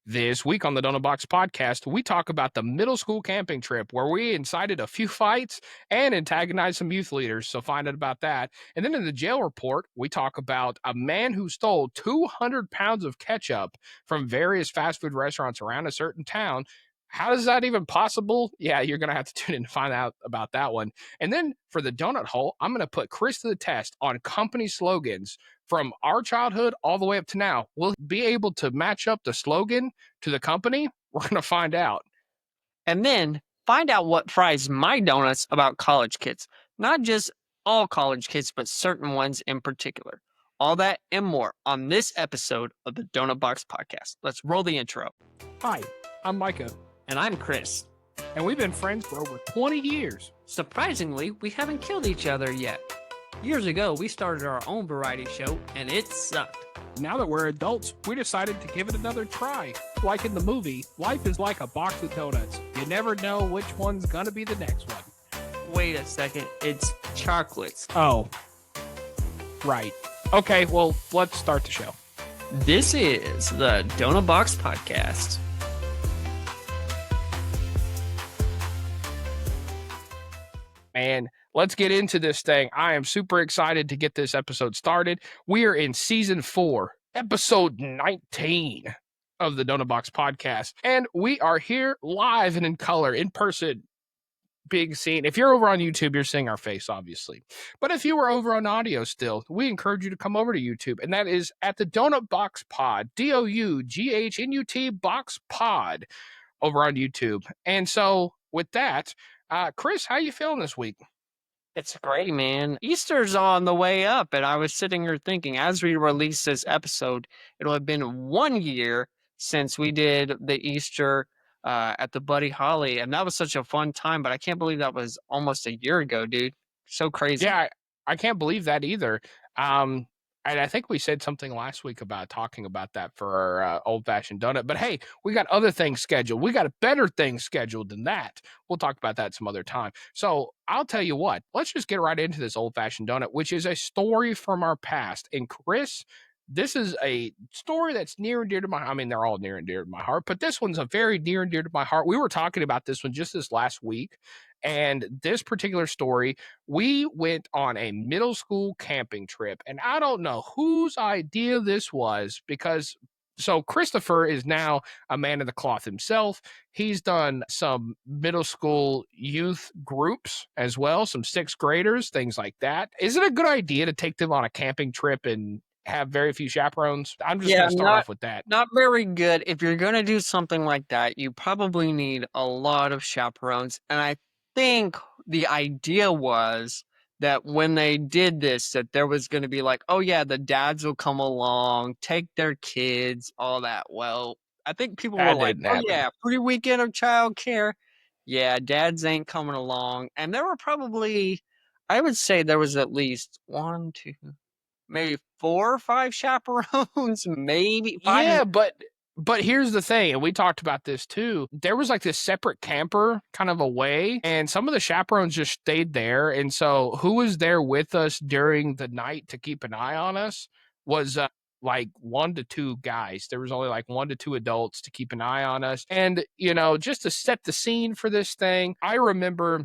This week on the Doughnut Box Podcast, we talk about the middle school camping trip where we incited a few fights and antagonized some youth leaders, so find out about that. And then in the jail report, we talk about a man who stole 200 pounds of ketchup from various fast food restaurants around a certain town. How is that even possible? Yeah, you're going to have to tune in to find out about that one. And then for the donut hole, I'm going to put Chris to the test on company slogans from our childhood all the way up to now. Will he be able to match up the slogan to the company? We're going to find out. And then find out what fries my donuts about college kids. Not just all college kids, but certain ones in particular. All that and more on this episode of the Doughnut Box Podcast. Let's roll the intro. Hi, I'm Micah. And I'm Chris. And we've been friends for over 20 years. Surprisingly, we haven't killed each other yet. Years ago, we started our own variety show, and it sucked. Now that we're adults, we decided to give it another try. Like in the movie, life is like a box of donuts. You never know which one's gonna be the next one. Wait a second, it's chocolates. Oh, right. Okay, well, let's start the show. This is the Doughnut Box Podcast. Man, let's get into this thing. I am super excited to get this episode started. We are in season 4, episode 19 of the Doughnut Box Podcast. And we are here live and in color, in person. Big scene. If you're over on YouTube, you're seeing our face, obviously. But if you were over on audio still, we encourage you to come over to YouTube. And that is at the Doughnut Box Pod, DOUGHNUT Box Pod over on YouTube. And so with that, Chris, how you feeling this week? It's great, man. Easter's on the way up, and I was sitting here thinking, as we release this episode, it'll have been 1 year since we did the Easter at the Buddy Holly, and that was such a fun time, but I can't believe that was almost a year ago, dude. So crazy. Yeah, I can't believe that either. And I think we said something last week about talking about that for our old-fashioned donut. But hey, we got other things scheduled. We got a better thing scheduled than that. We'll talk about that some other time. So I'll tell you what, let's just get right into this old-fashioned donut, which is a story from our past. And Chris, this is a story that's near and dear to my heart. I mean, they're all near and dear to my heart, but this one's a very near and dear to my heart. We were talking about this one just this last week. And this particular story, we went on a middle school camping trip. And I don't know whose idea this was because so Christopher is now a man of the cloth himself. He's done some middle school youth groups as well, some 6th graders, things like that. Is it a good idea to take them on a camping trip and have very few chaperones? I'm just going to start off with that. Not very good. If you're going to do something like that, you probably need a lot of chaperones. And I think the idea was that when they did this, that there was going to be like, oh yeah, the dads will come along, take their kids, all that. Well, I think people were like, oh yeah, free weekend of childcare. Yeah, dads ain't coming along. And there were probably, I would say there was at least 1, 2, maybe 4 or 5 chaperones, maybe 5. Yeah, but here's the thing, and we talked about this too. There was like this separate camper kind of away, and some of the chaperones just stayed there. And so who was there with us during the night to keep an eye on us was like 1 to 2 guys. There was only like 1 to 2 adults to keep an eye on us. And, you know, just to set the scene for this thing, I remember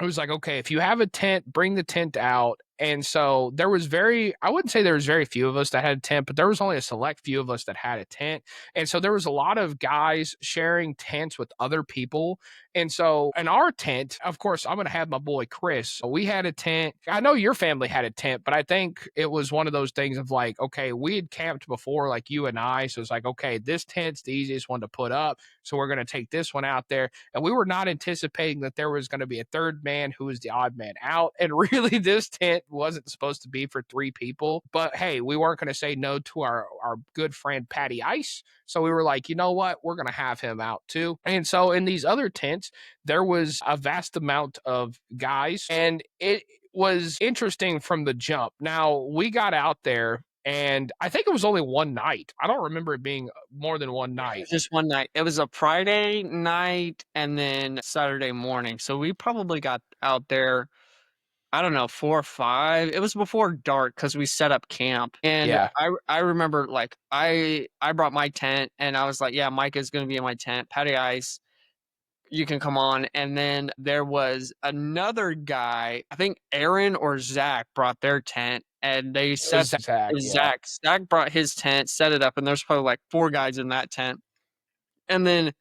it was like, okay, if you have a tent, bring the tent out. And so there was I wouldn't say there was very few of us that had a tent, but there was only a select few of us that had a tent. And so there was a lot of guys sharing tents with other people. And so in our tent, of course, I'm going to have my boy Chris. So we had a tent. I know your family had a tent, but I think it was one of those things of like, okay, we had camped before, like you and I. So it's like, okay, this tent's the easiest one to put up. So we're going to take this one out there. And we were not anticipating that there was going to be a third man who was the odd man out. And really, this tent wasn't supposed to be for 3 people. But hey, we weren't going to say no to our good friend Patty Ice. So we were like, you know what? We're going to have him out too. And so in these other tents, there was a vast amount of guys. And it was interesting from the jump. Now, we got out there, and I think it was only one night. I don't remember it being more than one night. It was just one night. It was a Friday night and then Saturday morning. So we probably got out there, I don't know, 4 or 5. It was before dark because we set up camp, and Yeah. I remember, like, I brought my tent, and I was like, "Yeah, Micah's gonna be in my tent. Patty Ice, you can come on." And then there was another guy, I think Aaron or Zach brought their tent, and they It was set Zach. Yeah. Zach brought his tent, set it up, and there's probably, like, 4 guys in that tent. And then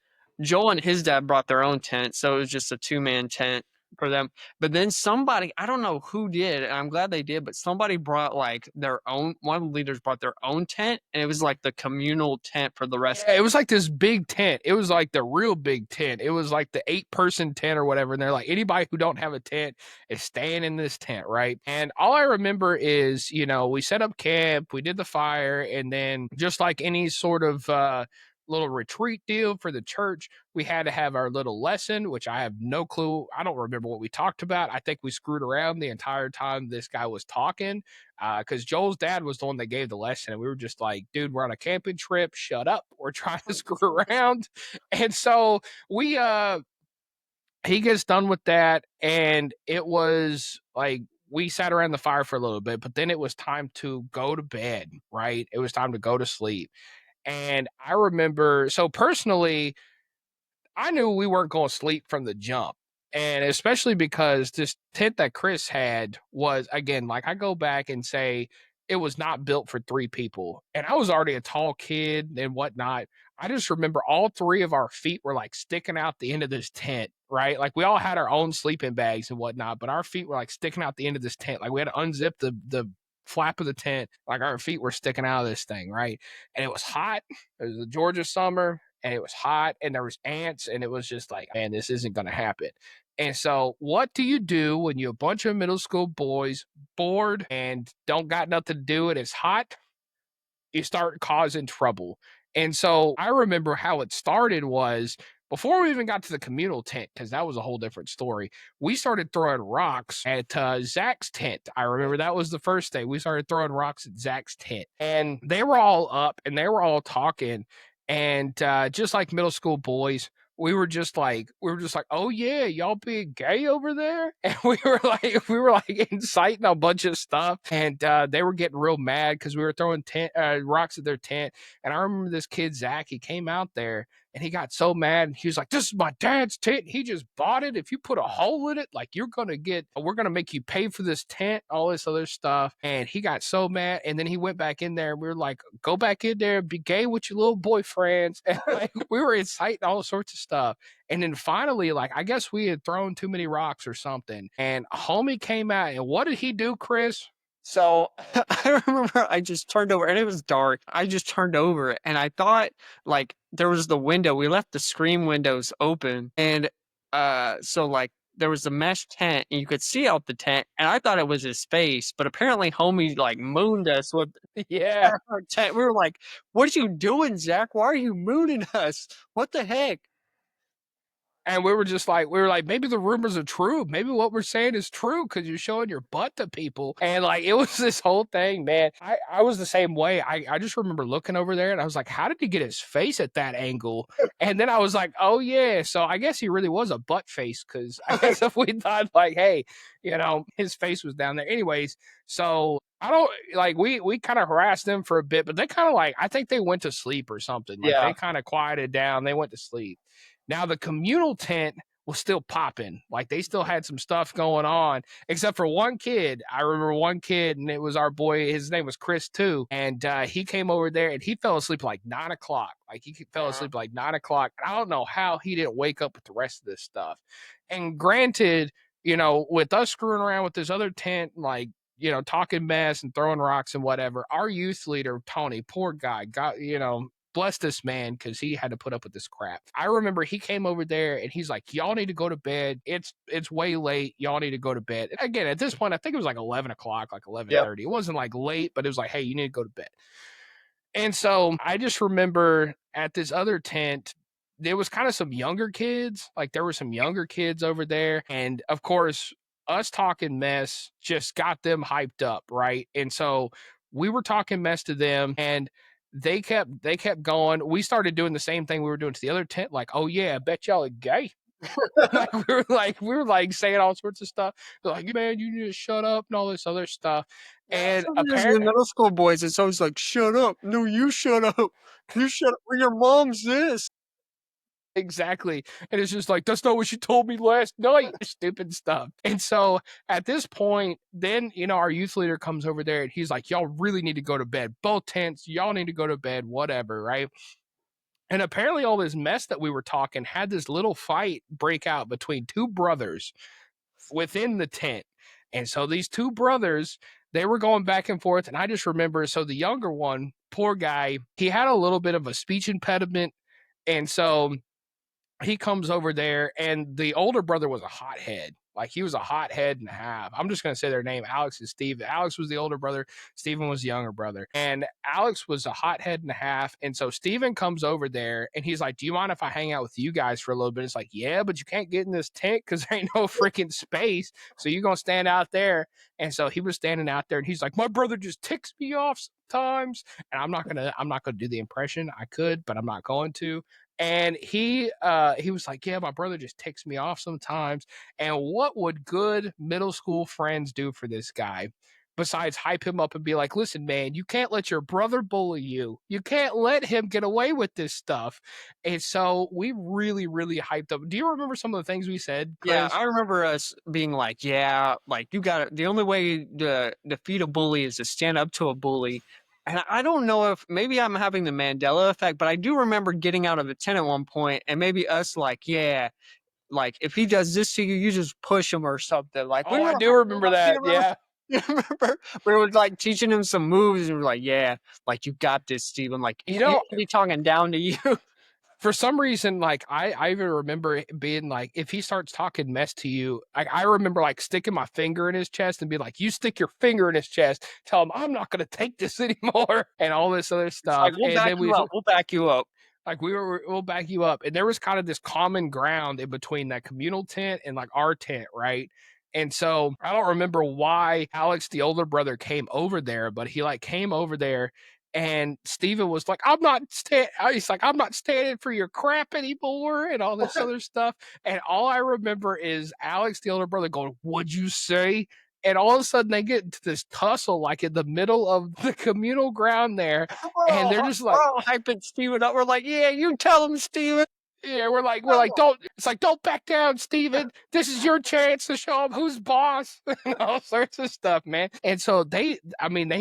Joel and his dad brought their own tent, so it was just a two-man tent for them. But then somebody, I don't know who did, and I'm glad they did, but somebody brought, like, their own one of the leaders brought their own tent, and it was like the communal tent for the rest. Yeah, it was like this big tent. It was like the real big tent. It was like the 8-person tent or whatever. And they're like, anybody who don't have a tent is staying in this tent, right? And all I remember is, we set up camp, we did the fire, and then just like any sort of little retreat deal for the church, we had to have our little lesson, which I have no clue. I don't remember what we talked about. I think we screwed around the entire time this guy was talking, because Joel's dad was the one that gave the lesson, and we were just like, dude, we're on a camping trip, shut up, we're trying to screw around. And so we he gets done with that, and it was like we sat around the fire for a little bit, but then it was time to go to bed, right? It was time to go to sleep. And I remember, so personally, I knew we weren't going to sleep from the jump. And especially because this tent that Chris had was, again, like I go back and say, it was not built for 3 people. And I was already a tall kid and whatnot. I just remember all 3 of our feet were like sticking out the end of this tent, right? Like we all had our own sleeping bags and whatnot, but our feet were like sticking out the end of this tent. Like we had to unzip the flap of the tent, like our feet were sticking out of this thing, right? And it was hot. It was the Georgia summer, and it was hot, and there was ants, and it was just like, man, this isn't going to happen. And so what do you do when you're a bunch of middle school boys bored and don't got nothing to do and it's hot? You start causing trouble. And so I remember how it started was before we even got to the communal tent, because that was a whole different story. We started throwing rocks at Zach's tent. I remember that was the first day we started throwing rocks at Zach's tent, and they were all up and they were all talking. And just like middle school boys, we were just like, oh yeah, y'all being gay over there, and we were like inciting a bunch of stuff, and they were getting real mad because we were throwing rocks at their tent. And I remember this kid Zach, he came out there and he got so mad, and he was like, this is my dad's tent, he just bought it, if you put a hole in it, like we're gonna make you pay for this tent, all this other stuff. And he got so mad, and then he went back in there, and we were like, go back in there and be gay with your little boyfriends. And like we were inciting all sorts of stuff. And then finally, like, I guess we had thrown too many rocks or something, and a homie came out, and what did he do, Chris? So I remember I just turned over, and it was dark. I just turned over, and I thought, like, there was the window. We left the screen windows open, and so like there was a mesh tent, and you could see out the tent, and I thought it was his face, but apparently homie like mooned us with Yeah. our tent. We were like, "What are you doing, Zach? Why are you mooning us? What the heck?" And we were like, maybe the rumors are true. Maybe what we're saying is true because you're showing your butt to people. And like, it was this whole thing, man. I was the same way. I just remember looking over there and I was like, how did he get his face at that angle? And then I was like, oh yeah. So I guess he really was a butt face, because I guess if we thought like, hey, his face was down there. Anyways, so I don't like we kind of harassed them for a bit, but they kind of like, I think they went to sleep or something. Like Yeah. they kind of quieted down. They went to sleep. Now the communal tent was still popping. Like they still had some stuff going on, except for one kid. I remember one kid, and it was our boy. His name was Chris too, and he came over there and he fell asleep like 9 o'clock. Like he fell asleep like 9 o'clock. And I don't know how he didn't wake up with the rest of this stuff. And granted, with us screwing around with this other tent, like talking mess and throwing rocks and whatever, our youth leader Tony, poor guy, got bless this man because he had to put up with this crap. I remember he came over there and he's like, y'all need to go to bed. It's way late. Y'all need to go to bed. And again, at this point, I think it was like 11 o'clock, like 11:30. It wasn't like late, but it was like, hey, you need to go to bed. And so I just remember at this other tent, there was kind of some younger kids. Like there were some younger kids over there. And of course, us talking mess just got them hyped up, right? And so we were talking mess to them, and they kept going. We started doing the same thing we were doing to the other tent, like, oh yeah, I bet y'all are gay. We were like saying all sorts of stuff. They're like, man, you need to shut up and all this other stuff. And So it is with apparently, middle school boys. It's always like, shut up. No, you shut up. You shut up. Well, your mom's this. exactly. And it's just like, that's not what she told me last night. Stupid stuff. And so at this point, then, our youth leader comes over there and he's like, y'all really need to go to bed. Both tents, y'all need to go to bed, whatever, right? And apparently, all this mess that we were talking had this little fight break out between two brothers within the tent. And so these two brothers, they were going back and forth. And I just remember, so the younger one, poor guy, he had a little bit of a speech impediment. And so he comes over there, and the older brother was a hothead. Like, he was a hothead and a half. I'm just going to say their name, Alex and Steve. Alex was the older brother. Steven was the younger brother. And Alex was a hothead and a half. And so Steven comes over there, and he's like, do you mind if I hang out with you guys for a little bit? It's like, yeah, but you can't get in this tent because there ain't no freaking space. So you're going to stand out there. And so he was standing out there, and he's like, my brother just ticks me off sometimes. And I'm not gonna do the impression. I could, but I'm not going to. And he was like, yeah, my brother just ticks me off sometimes. And what would good middle school friends do for this guy besides hype him up and be like, listen, man, you can't let your brother bully you. You can't let him get away with this stuff. And so we really, really hyped up. Do you remember some of the things we said, Chris? Yeah, I remember us being like, yeah, like you got it. The only way to defeat a bully is to stand up to a bully. And I don't know if maybe I'm having the Mandela effect, but I do remember getting out of the tent at one point and maybe us like, yeah, like if he does this to you, you just push him or something. Like, I do remember that. Yeah. You remember? We were like teaching him some moves and we're like, yeah, like you got this, Steven. Like, he should be talking down to you. For some reason, like I even remember it being like, if he starts talking mess to you, I remember like sticking my finger in his chest and be like, you stick your finger in his chest, tell him I'm not gonna take this anymore, and all this other stuff. Like, we'll back you up. Like we'll back you up. And there was kind of this common ground in between that communal tent and like our tent, right? And so I don't remember why Alex, the older brother, came over there, but he like came over there, and Steven was like, he's like, I'm not standing for your crap anymore, and all this other stuff. And all I remember is Alex, the older brother, going, what'd you say? And all of a sudden they get into this tussle, like in the middle of the communal ground there. And they're just like, we're all hyping Steven up. We're like, yeah, you tell him, Steven. Yeah, we're like, don't back down, Steven. This is your chance to show him who's boss, and all sorts of stuff, man. And so they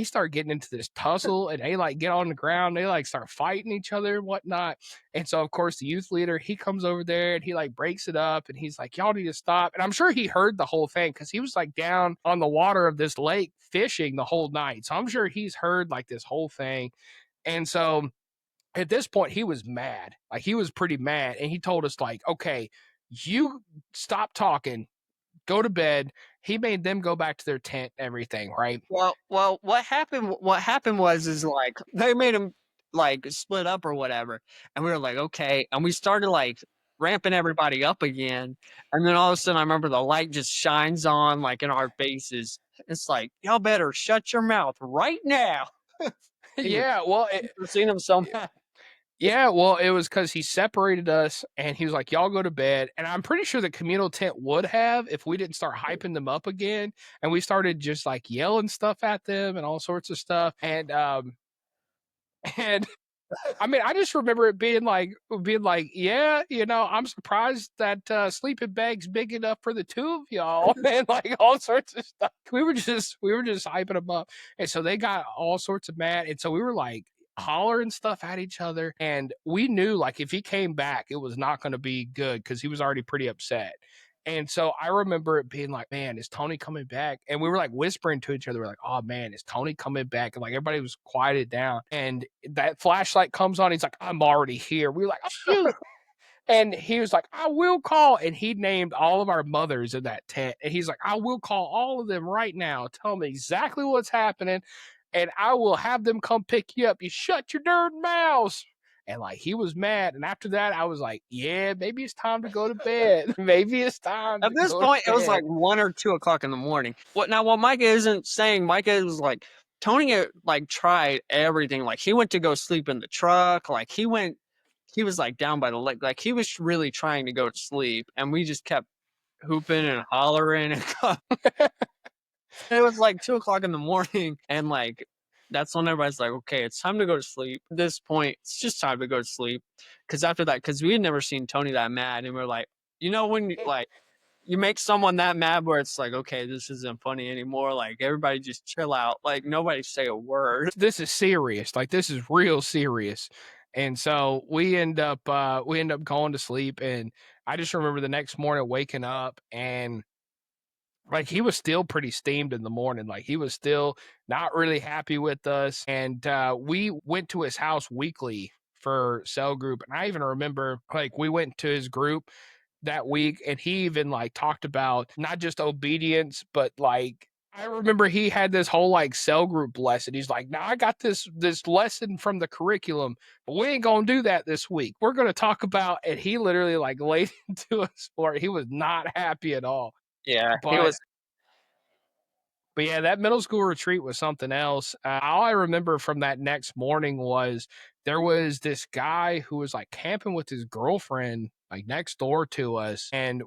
start getting into this tussle, and they like get on the ground, they like start fighting each other and whatnot. And so, of course, the youth leader, he comes over there and he like breaks it up, and he's like, y'all need to stop. And I'm sure he heard the whole thing because he was like down on the water of this lake fishing the whole night. So I'm sure he's heard like this whole thing. And so at this point, he was mad. Like, he was pretty mad. And he told us, like, okay, you stop talking, go to bed. He made them go back to their tent and everything, right? Well, what happened was like they made him like split up or whatever. And we were like, okay. And we started like ramping everybody up again. And then all of a sudden I remember the light just shines on like in our faces. It's like, y'all better shut your mouth right now. Yeah, well, I've seen him so mad. Yeah, well, it was because he separated us, and he was like, y'all go to bed. And I'm pretty sure the communal tent would have if we didn't start hyping them up again. And we started just like yelling stuff at them and all sorts of stuff. And and I mean, I just remember it being like, yeah, I'm surprised that sleeping bag's big enough for the two of y'all, and like all sorts of stuff. We were just hyping them up, and so they got all sorts of mad, and so we were like hollering stuff at each other, and we knew like if he came back, it was not going to be good because he was already pretty upset. And so I remember it being like, man, is Tony coming back? And we were like whispering to each other. We're like, oh man, is Tony coming back? And like everybody was quieted down. And that flashlight comes on. He's like, I'm already here. We were like, oh, shoot. And he was like, I will call. And he named all of our mothers in that tent. And he's like, I will call all of them right now. Tell them exactly what's happening. And I will have them come pick you up. You shut your darn mouths. And like he was mad. And after that, I was like, yeah, maybe it's time to go to bed. Maybe it's time. At this point, it was like 1 or 2 o'clock in the morning. What Micah isn't saying, Micah was like, Tony like tried everything. Like he went to go sleep in the truck. Like he went he was like down by the lake. Like he was really trying to go to sleep, and we just kept hooping and hollering. And it was like 2 o'clock in the morning, and like that's when everybody's like, okay, it's time to go to sleep. At this point, it's just time to go to sleep. Because after that, because we had never seen Tony that mad, and we are like, when you like you make someone that mad where it's like, okay, this isn't funny anymore. Like everybody just chill out. Like nobody say a word. This is serious. Like this is real serious. And so we end up going to sleep, and I just remember the next morning waking up, and like he was still pretty steamed in the morning. Like he was still not really happy with us. And we went to his house weekly for cell group. And I even remember like we went to his group that week, and he even like talked about not just obedience, but like I remember he had this whole like cell group lesson. He's like, now I got this lesson from the curriculum, but we ain't gonna do that this week. We're gonna talk about, and he literally like laid into us for it. He was not happy at all. Yeah, he But was. But yeah, that middle school retreat was something else. All I remember from that next morning was there was this guy who was like camping with his girlfriend like next door to us, and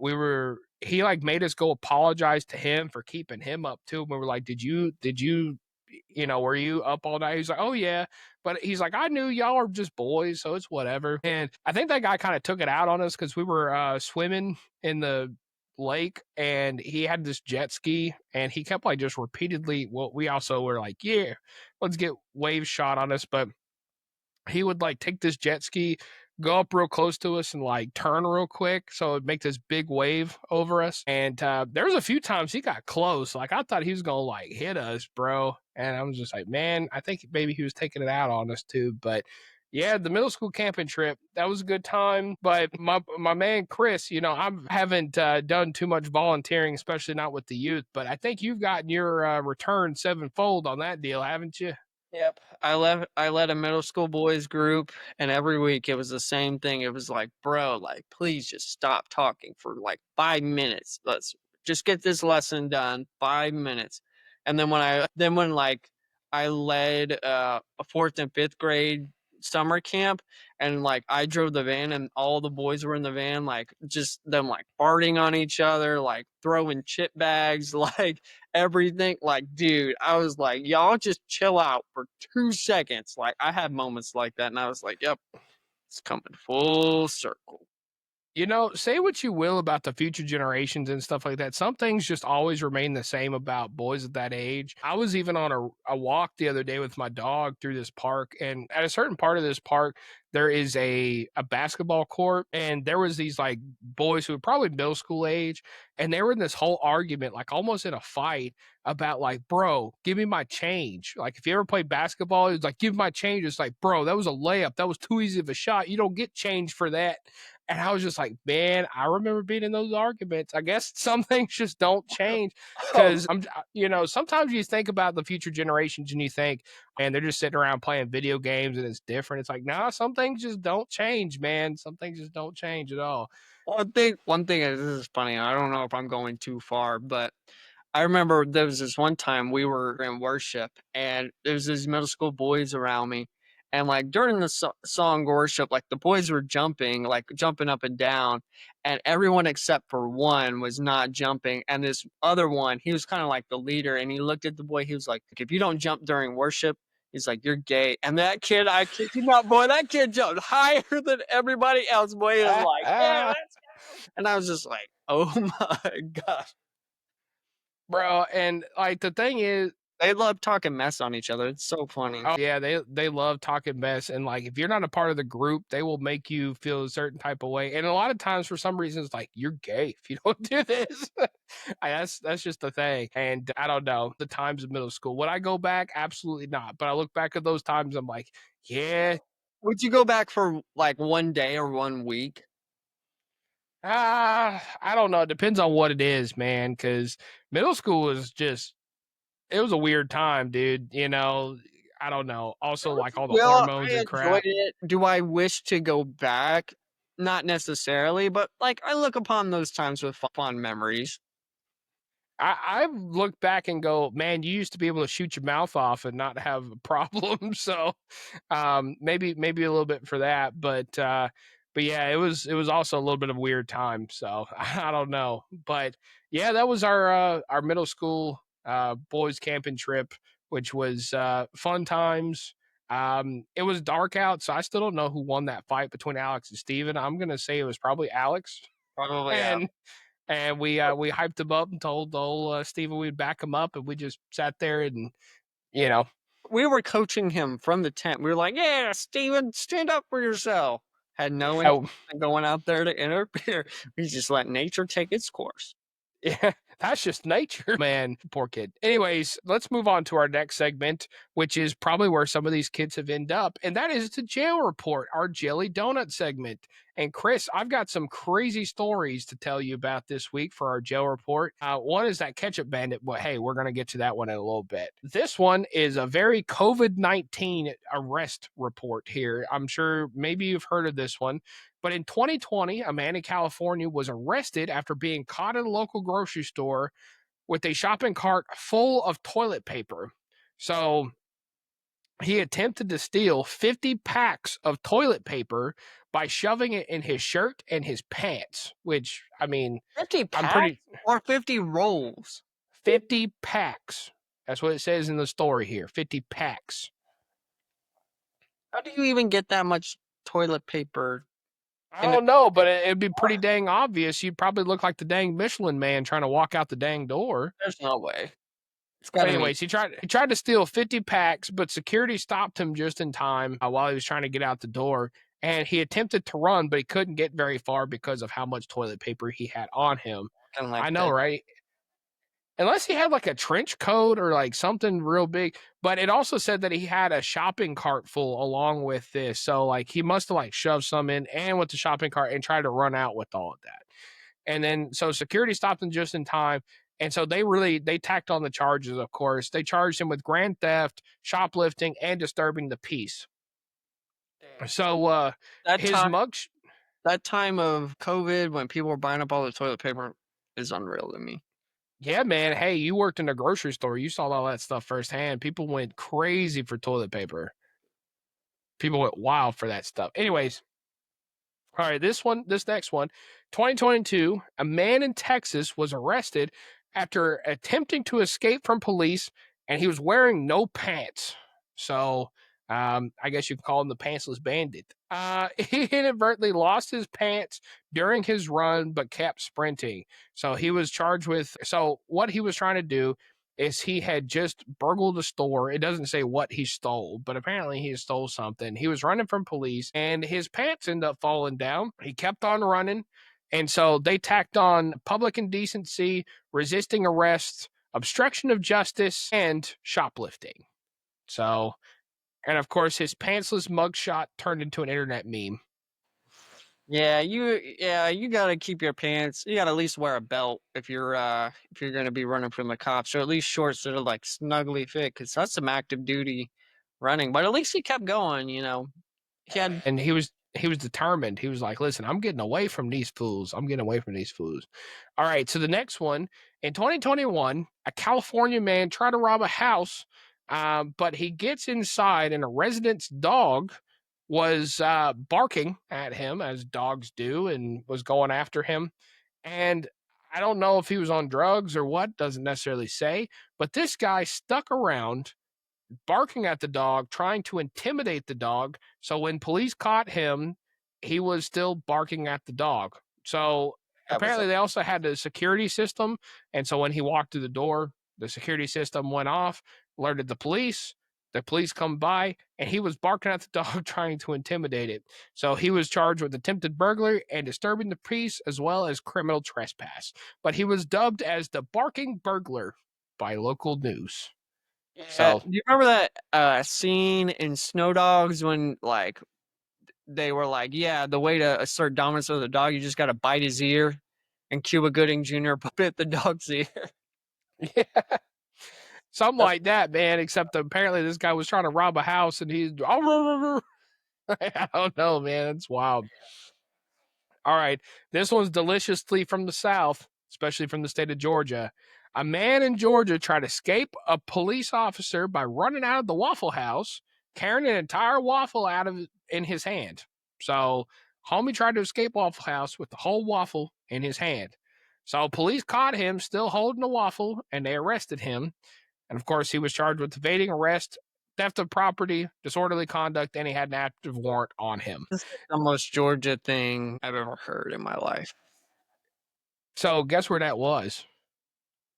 he like made us go apologize to him for keeping him up too. And we were like, did you were you up all night? He's like, oh yeah. But he's like, I knew y'all are just boys, so it's whatever. And I think that guy kind of took it out on us because we were swimming in the lake, and he had this jet ski, and he kept like just repeatedly, well, we also were like, yeah, let's get waves shot on us. But he would like take this jet ski, go up real close to us, and like turn real quick so it'd make this big wave over us. And there was a few times he got close. Like I thought he was gonna like hit us, bro. And I was just like, man, I think maybe he was taking it out on us too. But yeah, the middle school camping trip, that was a good time. But my man Chris, I haven't done too much volunteering, especially not with the youth. But I think you've gotten your return sevenfold on that deal, haven't you? Yep. I led a middle school boys group, and every week it was the same thing. It was like, bro, like please just stop talking for like 5 minutes. Let's just get this lesson done. 5 minutes. And then when like I led a fourth and fifth grade summer camp, and like I drove the van, and all the boys were in the van, like just them like farting on each other, like throwing chip bags, like everything. Like, dude, I was like, y'all just chill out for 2 seconds. Like I had moments like that, and I was like, yep, it's coming full circle. Say what you will about the future generations and stuff like that. Some things just always remain the same about boys at that age. I was even on a walk the other day with my dog through this park, and at a certain part of this park, there is a basketball court, and there was these like boys who were probably middle school age, and they were in this whole argument, like almost in a fight about like, bro, give me my change. Like if you ever played basketball, it's like, give my change. It's like, bro, that was a layup. That was too easy of a shot. You don't get change for that. And I was just like, man, I remember being in those arguments. I guess some things just don't change because sometimes you think about the future generations and you think, man, they're just sitting around playing video games and it's different. It's like, nah, some things just don't change, man. Some things just don't change at all. One thing is, this is funny. I don't know if I'm going too far, but I remember there was this one time we were in worship, and there was these middle school boys around me. And like during the song worship, like the boys were jumping up and down, and everyone except for one was not jumping. And this other one, he was kind of like the leader, and he looked at the boy. He was like, if you don't jump during worship, he's like, you're gay. And that kid, I kid you not, boy, that kid jumped higher than everybody else. Boy, he was like, yeah, let's go. And I was just like, oh my gosh. Bro, and like the thing is, they love talking mess on each other. It's so funny. oh yeah, they love talking mess, and like if you're not a part of the group, they will make you feel a certain type of way. And a lot of times, for some reason, it's like you're gay if you don't do this. That's just the thing. And I don't know the times of middle school. Would I go back? Absolutely not. But I look back at those times, I'm like, yeah. Would you go back for like 1 day or 1 week? I don't know. It depends on what it is, man. Because middle school is just it was a weird time, dude. I don't know. Also, like all the hormones and crap. Do I wish to go back? Not necessarily, but like I look upon those times with fond memories. I look back and go, man, you used to be able to shoot your mouth off and not have a problem. So, maybe a little bit for that, but yeah, it was also a little bit of a weird time. So I don't know, but yeah, that was our middle school boys camping trip, which was fun times. It was dark out, so I still don't know who won that fight between Alex and Steven. I'm gonna say it was probably Alex, Probably, yeah. and we hyped him up and told the old Steven we'd back him up, and we just sat there and you know We were coaching him from the tent. We were like, "Yeah, Steven, stand up for yourself." Had no intention how of going out there to interfere. We just let nature take its course. yeah, that's just nature, man. Poor kid. Anyways, let's move on to our next segment, which is probably where some of these kids have ended up, and that is the jail report, our jelly donut segment. And Chris, I've got some crazy stories to tell you about this week for our jail report. One is that Ketchup Bandit. Well, hey, we're going to get to that one in a little bit. This one is a very COVID-19 arrest report here. I'm sure maybe you've heard of this one. But in 2020, a man in California was arrested after being caught in a local grocery store with a shopping cart full of toilet paper. So he attempted to steal 50 packs of toilet paper by shoving it in his shirt and his pants, which, I mean, 50 I'm packs pretty or 50 rolls? 50 packs. That's what it says in the story here. 50 packs. How do you even get that much toilet paper? I don't know, but it'd be pretty dang obvious. You'd probably look like the dang Michelin man trying to walk out the dang door. There's no way. It's But gotta be. anyways, he tried to steal 50 packs, but security stopped him just in time while he was trying to get out the door. And he attempted to run, but he couldn't get very far because of how much toilet paper he had on him. Kinda like I know, that. right? Unless he had like a trench coat or like something real big. But it also said that he had a shopping cart full along with this. So like he must have like shoved some in and with the shopping cart and tried to run out with all of that. And then so security stopped him just in time. And so they tacked on the charges, of course. They charged him with grand theft, shoplifting, and disturbing the peace. So That his time, mug that time of COVID when people were buying up all the toilet paper is unreal to me. yeah, man. Hey, you worked in a grocery store. You saw all that stuff firsthand. People went crazy for toilet paper. People went wild for that stuff. Anyways, all right, this next one, 2022, a man in Texas was arrested after attempting to escape from police, and he was wearing no pants. So, I guess you could call him the pantsless bandit. He inadvertently lost his pants during his run, but kept sprinting. So he was charged with. So what he was trying to do is he had just burgled a store. It doesn't say what he stole, but apparently he stole something. He was running from police and his pants ended up falling down. He kept on running. And so they tacked on public indecency, resisting arrest, obstruction of justice, and shoplifting. So, and of course, his pantsless mugshot turned into an internet meme. Yeah, you gotta keep your pants. You gotta at least wear a belt if you're gonna be running from the cops, or at least shorts that are like snugly fit, because that's some active duty running. But at least he kept going. He had And he was determined. He was like, listen, I'm getting away from these fools. I'm getting away from these fools. All right. So the next one in 2021, a California man tried to rob a house, but he gets inside and a resident's dog was barking at him as dogs do and was going after him. And I don't know if he was on drugs or what, doesn't necessarily say, but this guy stuck around barking at the dog, trying to intimidate the dog. So when police caught him, he was still barking at the dog. So that was apparently they also had a security system. And so when he walked through the door, the security system went off, alerted the police. The police come by and he was barking at the dog, trying to intimidate it. So he was charged with attempted burglary and disturbing the peace, as well as criminal trespass. But he was dubbed as the barking burglar by local news. So Do you remember that scene in Snow Dogs when like they were like, yeah, the way to assert dominance over the dog, you just got to bite his ear, and Cuba Gooding Jr. bit the dog's ear. yeah. Something That's like that, man. Except apparently this guy was trying to rob a house and he's I don't know, man. It's wild. All right. This one's deliciously from the South, especially from the state of Georgia. A man in Georgia tried to escape a police officer by running out of the Waffle House, carrying an entire waffle in his hand. So, homie tried to escape Waffle House with the whole waffle in his hand. So, police caught him still holding the waffle, and they arrested him. And of course, he was charged with evading arrest, theft of property, disorderly conduct, and he had an active warrant on him. This is the most Georgia thing I've ever heard in my life. So, guess where that was?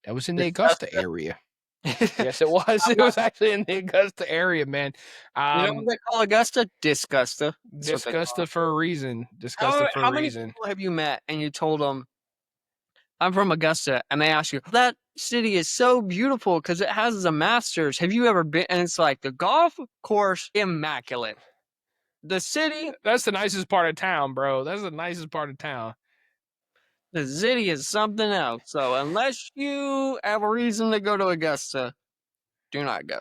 That was in the Augusta area. Yes, it was. It was actually in the Augusta area, man. You know what they call Augusta? Disgusta. Disgusta for a reason. Disgusta for a How many reason. people have you met and you told them, I'm from Augusta, and they ask you, that city is so beautiful because it has the Masters. Have you ever been? And it's like, the golf course, immaculate. The city, That's the nicest part of town, bro. That's the nicest part of town. the city is something else. So unless you have a reason to go to Augusta, do not go.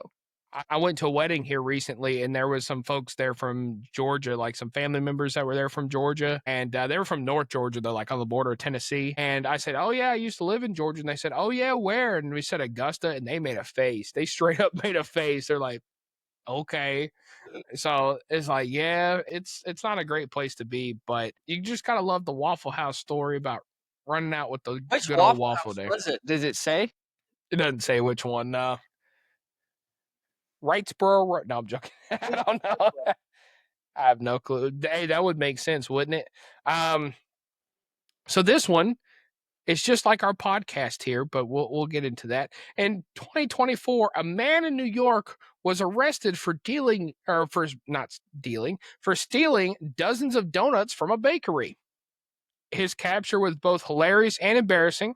I went to a wedding here recently, and there was some folks there from Georgia, like some family members that were there from Georgia, and they were from North Georgia, though, like on the border of Tennessee. And I said, "Oh yeah, I used to live in Georgia." And they said, "Oh yeah, where?" And we said Augusta, and they made a face. They straight up made a face. They're like, "Okay." So it's like, yeah, it's not a great place to be, but you just kind of love the Waffle House story about running out with the Which good old Waffle waffle House there. was it? Does it say? It doesn't say which one. No. Wrightsboro. No, I'm joking. I don't know. I have no clue. Hey, that would make sense, wouldn't it? So this one, it's just like our podcast here, but we'll get into that. In 2024, a man in New York was arrested for stealing dozens of donuts from a bakery. His capture was both hilarious and embarrassing.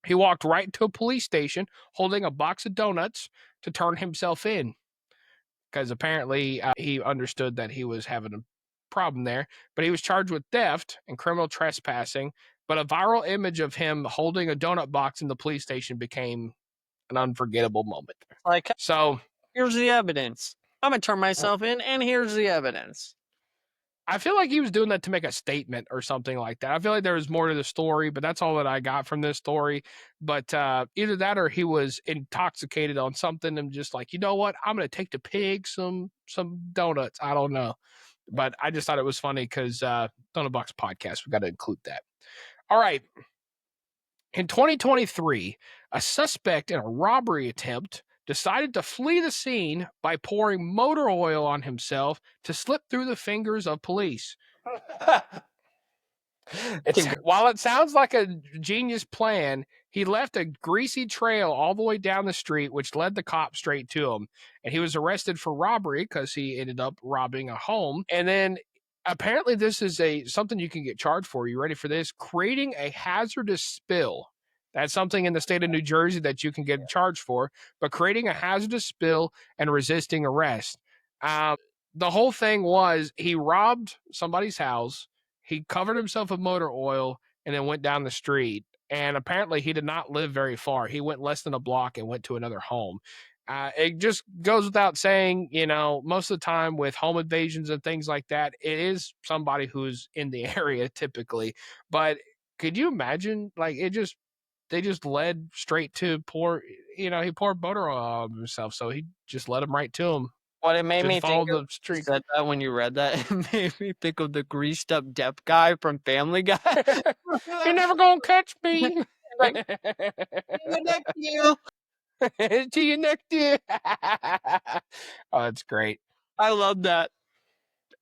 He walked right into a police station holding a box of donuts to turn himself in, because apparently he understood that he was having a problem there. But he was charged with theft and criminal trespassing. But a viral image of him holding a donut box in the police station became an unforgettable moment. Like, So here's the evidence. I'm going to turn myself in, and here's the evidence. I feel like he was doing that to make a statement or something like that. I feel like there was more to the story, but that's all that I got from this story. But either that or he was intoxicated on something and just like, you know what? I'm going to take the pig some donuts. I don't know. But I just thought it was funny because Doughnut Box Podcast, we got to include that. All right. In 2023, a suspect in a robbery attempt decided to flee the scene by pouring motor oil on himself to slip through the fingers of police. While it sounds like a genius plan, he left a greasy trail all the way down the street, which led the cop straight to him. And he was arrested for robbery because he ended up robbing a home. And then apparently this is something you can get charged for. You ready for this? Creating a hazardous spill. That's something in the state of New Jersey that you can get charged for, but creating a hazardous spill and resisting arrest. The whole thing was he robbed somebody's house, he covered himself with motor oil, and then went down the street. And apparently he did not live very far. He went less than a block and went to another home. It just goes without saying, most of the time with home invasions and things like that, it is somebody who's in the area typically. But could you imagine, like, they just led straight to he poured motor oil on himself, so he just led him right to him. What it made Just me follow think the of, street. said that when you read that, it made me think of the greased up deaf guy from Family Guy. You're never gonna catch me. Like, next to you. To your next year. Oh, that's great. I love that.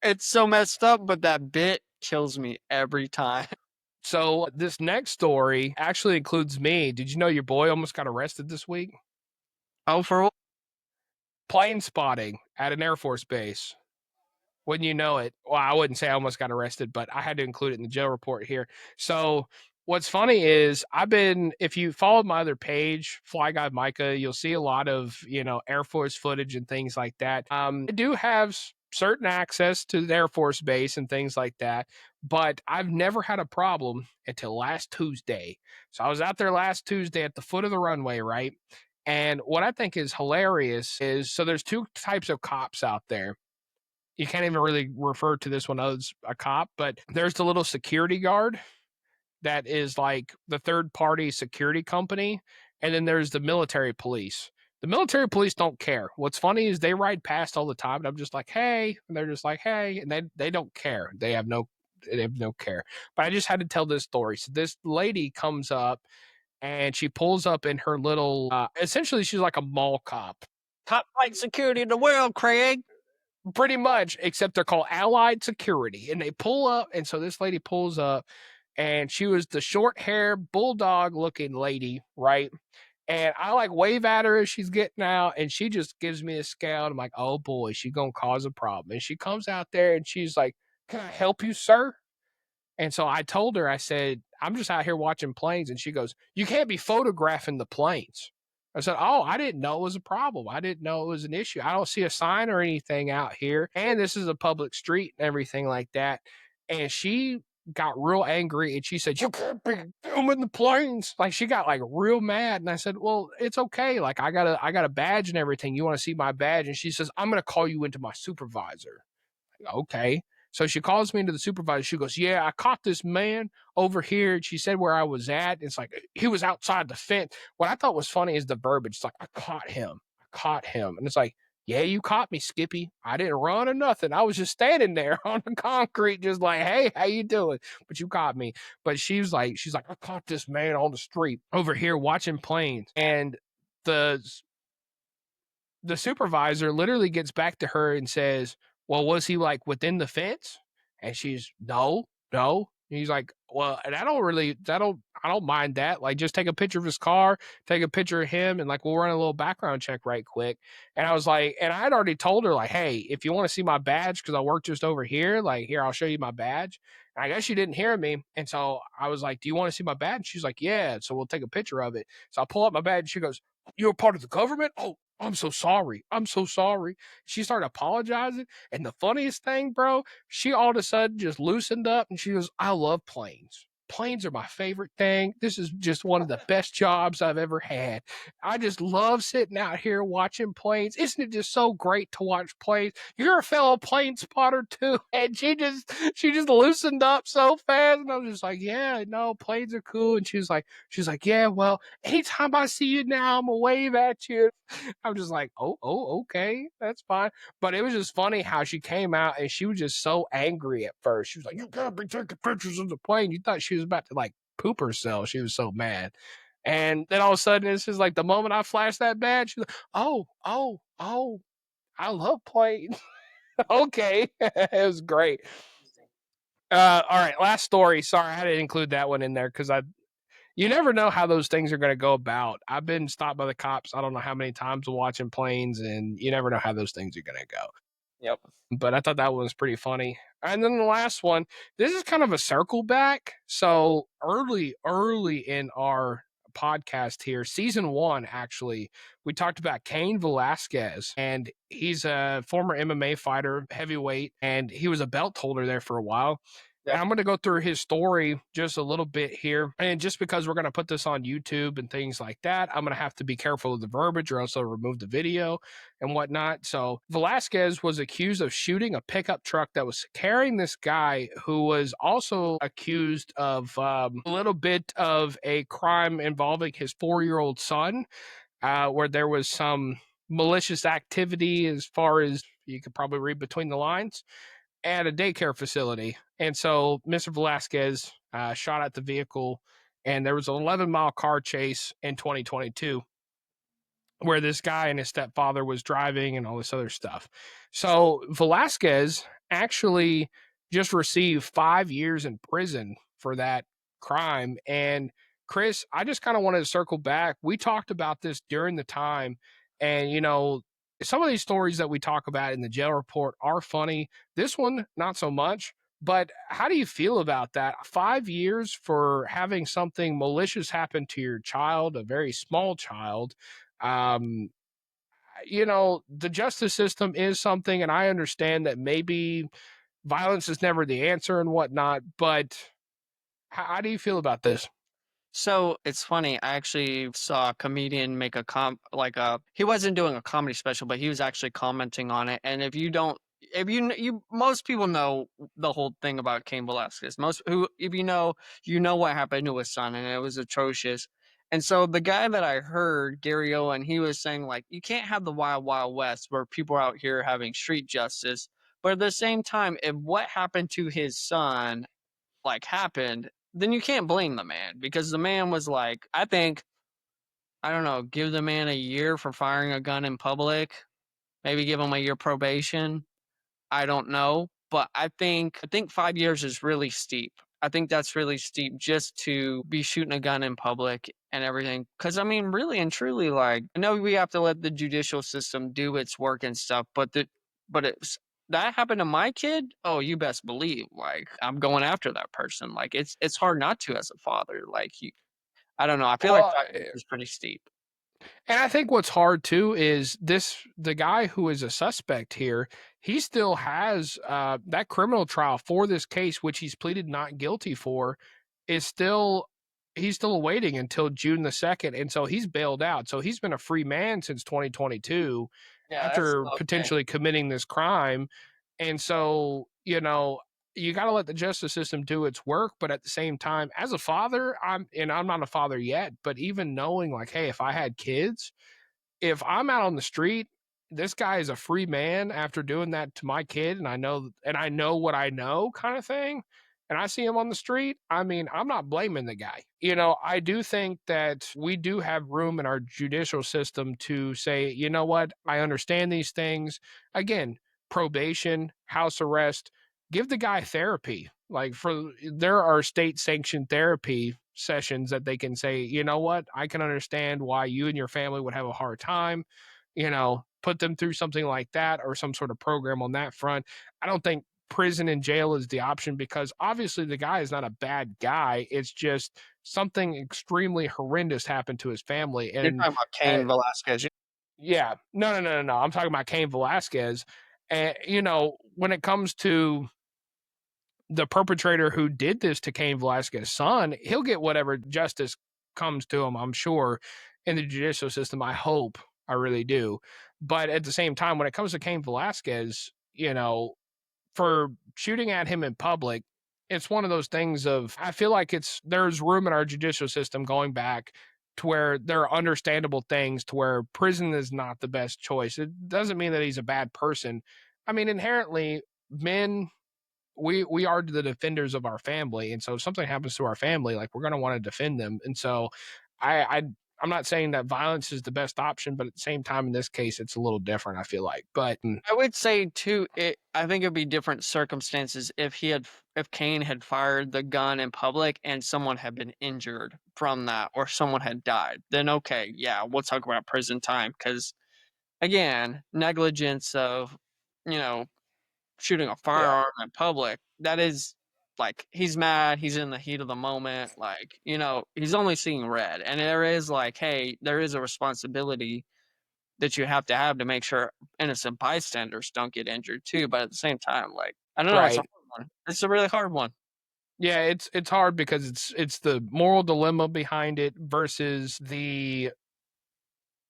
It's so messed up, but that bit kills me every time. So this next story actually includes me. Did you know your boy almost got arrested this week? Oh, for what? Plane spotting at an Air Force base. Wouldn't you know it? Well, I wouldn't say I almost got arrested, but I had to include it in the jail report here. So what's funny is if you followed my other page, Fly Guy Micah, you'll see a lot of, Air Force footage and things like that. I do have certain access to the Air Force base and things like that, but I've never had a problem until last Tuesday. So I was out there last Tuesday at the foot of the runway, right? And what I think is hilarious is, so there's two types of cops out there. You can't even really refer to this one as a cop, but there's the little security guard that is like the third party security company. And then there's the military police. The military police don't care. What's funny is they ride past all the time, and I'm just like, hey, and they're just like, hey, and they don't care. They have no care. But I just had to tell this story. So this lady comes up and she pulls up in her little essentially she's like a mall cop. Top flight security in the world, Craig. Pretty much, except they're called Allied Security. And they pull up, and so this lady pulls up, and she was the short hair bulldog looking lady, right? And I like wave at her as she's getting out, and she just gives me a scowl. I'm like, oh boy, she's gonna cause a problem. And she comes out there and she's like, can I help you, sir? And so I told her, I said, I'm just out here watching planes. And she goes, you can't be photographing the planes. I said, oh, I didn't know it was a problem. I didn't know it was an issue. I don't see a sign or anything out here. And this is a public street and everything like that. And she got real angry and she said, you can't be filming the planes. Like she got like real mad. And I said, well, it's okay. Like I got a badge and everything. You want to see my badge? And she says, I'm going to call you into my supervisor. Okay. So she calls me into the supervisor. She goes, yeah, I caught this man over here. She said where I was at. It's like he was outside the fence. What I thought was funny is the verbiage. It's like, I caught him. I caught him. And it's like, yeah, you caught me, Skippy. I didn't run or nothing. I was just standing there on the concrete, just like, hey, how you doing? But you caught me. But she's like, I caught this man on the street over here watching planes. And the supervisor literally gets back to her and says, well, was he like within the fence? And she's no. And he's like, well, and I don't mind that. Like, just take a picture of his car, take a picture of him, and like we'll run a little background check right quick. And I was like, and I had already told her, like, hey, if you want to see my badge, because I work just over here, like here, I'll show you my badge. And I guess she didn't hear me. And so I was like, do you want to see my badge? She's like, yeah. So we'll take a picture of it. So I pull up my badge. She goes, you're a part of the government? Oh, I'm so sorry. She started apologizing. And the funniest thing, bro, she all of a sudden just loosened up and she goes, I love planes. Planes are my favorite thing. This is just one of the best jobs I've ever had. I just love sitting out here watching planes. Isn't it just so great to watch planes? You're a fellow plane spotter too. And she just loosened up so fast. And I was just like, yeah, no, planes are cool. And she's like, yeah, well, anytime I see you now, I'm gonna wave at you. I'm just like, oh, okay, that's fine. But it was just funny how she came out and she was just so angry at first. She was like, you gotta be taking pictures of the plane. You thought she was about to like poop herself. She was so mad. And then all of a sudden, it's just like the moment I flashed that badge, she's like, oh, I love planes. Okay. It was great. All right, last story. Sorry, I had to include that one in there because you never know how those things are going to go about. I've been stopped by the cops, I don't know how many times watching planes, and you never know how those things are going to go. Yep. But I thought that one was pretty funny. And then the last one, this is kind of a circle back. So early in our podcast here, season 1, actually, we talked about Cain Velasquez, and he's a former MMA fighter, heavyweight, and he was a belt holder there for a while. And I'm going to go through his story just a little bit here. And just because we're going to put this on YouTube and things like that, I'm going to have to be careful of the verbiage or else I'll remove the video and whatnot. So Velasquez was accused of shooting a pickup truck that was carrying this guy who was also accused of a little bit of a crime involving his 4-year-old son, where there was some malicious activity, as far as you could probably read between the lines, at a daycare facility. And so Mr. Velasquez shot at the vehicle, and there was an 11-mile car chase in 2022 where this guy and his stepfather was driving and all this other stuff. So Velasquez actually just received 5 years in prison for that crime. And Chris, I just kind of wanted to circle back. We talked about this during the time, and some of these stories that we talk about in the jail report are funny. This one, not so much. But how do you feel about that? 5 years for having something malicious happen to your child, a very small child. The justice system is something, and I understand that maybe violence is never the answer and whatnot. But how do you feel about this? So it's funny. I actually saw a comedian make he wasn't doing a comedy special, but he was actually commenting on it. And if most people know the whole thing about Cain Velasquez. If you know what happened to his son, and it was atrocious. And so the guy that I heard, Gary Owen, he was saying, like, you can't have the wild, wild west where people are out here having street justice. But at the same time, if what happened to his son, like, happened, then you can't blame the man because the man was like, I think, I don't know, give the man a year for firing a gun in public, maybe give him a year probation. I don't know, but I think 5 years is really steep. I think that's really steep just to be shooting a gun in public and everything. Because I mean, really and truly, like, I know we have to let the judicial system do its work and stuff, but it's that happened to my kid. Oh, you best believe, like, I'm going after that person. Like, it's hard not to as a father. Like, I don't know. I feel like Well, 5 years is pretty steep. and I think what's hard too is the guy who is a suspect here, he still has that criminal trial for this case, which he's pleaded not guilty for, is still he's still awaiting until June the 2nd. And so he's bailed out. So he's been a free man since 2022 Yeah, that's after okay. potentially committing this crime. And so, you got to let the justice system do its work, but at the same time, as a father, I'm not a father yet, but even knowing like, hey, if I had kids, if I'm out on the street, this guy is a free man after doing that to my kid, and I know what I know, kind of thing, and I see him on the street, I mean, I'm not blaming the guy. I do think that we do have room in our judicial system to say, you know what, I understand these things. Again, probation, house arrest, give the guy therapy. Like there are state sanctioned therapy sessions that they can say, you know what, I can understand why you and your family would have a hard time, put them through something like that or some sort of program on that front. I don't think prison and jail is the option because obviously the guy is not a bad guy. It's just something extremely horrendous happened to his family. You're And talking about uh, Cain Velasquez. yeah, no. I'm talking about Cain Velasquez. And, when it comes to the perpetrator who did this to Cain Velasquez's son, he'll get whatever justice comes to him, I'm sure, in the judicial system. I hope. I really do. But at the same time, when it comes to Cain Velasquez, for shooting at him in public, it's one of those things of I feel like there's room in our judicial system going back to where there are understandable things to where prison is not the best choice. It doesn't mean that he's a bad person. I mean, inherently, men we are the defenders of our family, and so if something happens to our family, like we're going to want to defend them. And so I I'm not saying that violence is the best option, but at the same time in this case it's a little different, I feel like. But I would say too, I think it'd be different circumstances if Cain had fired the gun in public and someone had been injured from that or someone had died. Then okay, yeah, we'll talk about prison time because again, negligence of, you know, shooting a yeah, firearm in public, that is like he's mad, he's in the heat of the moment, like, he's only seeing red. And there is like, hey, there is a responsibility that you have to make sure innocent bystanders don't get injured too. But at the same time, like, I don't know, it's a right. hard one. It's a really hard one. Yeah, it's hard because it's the moral dilemma behind it versus the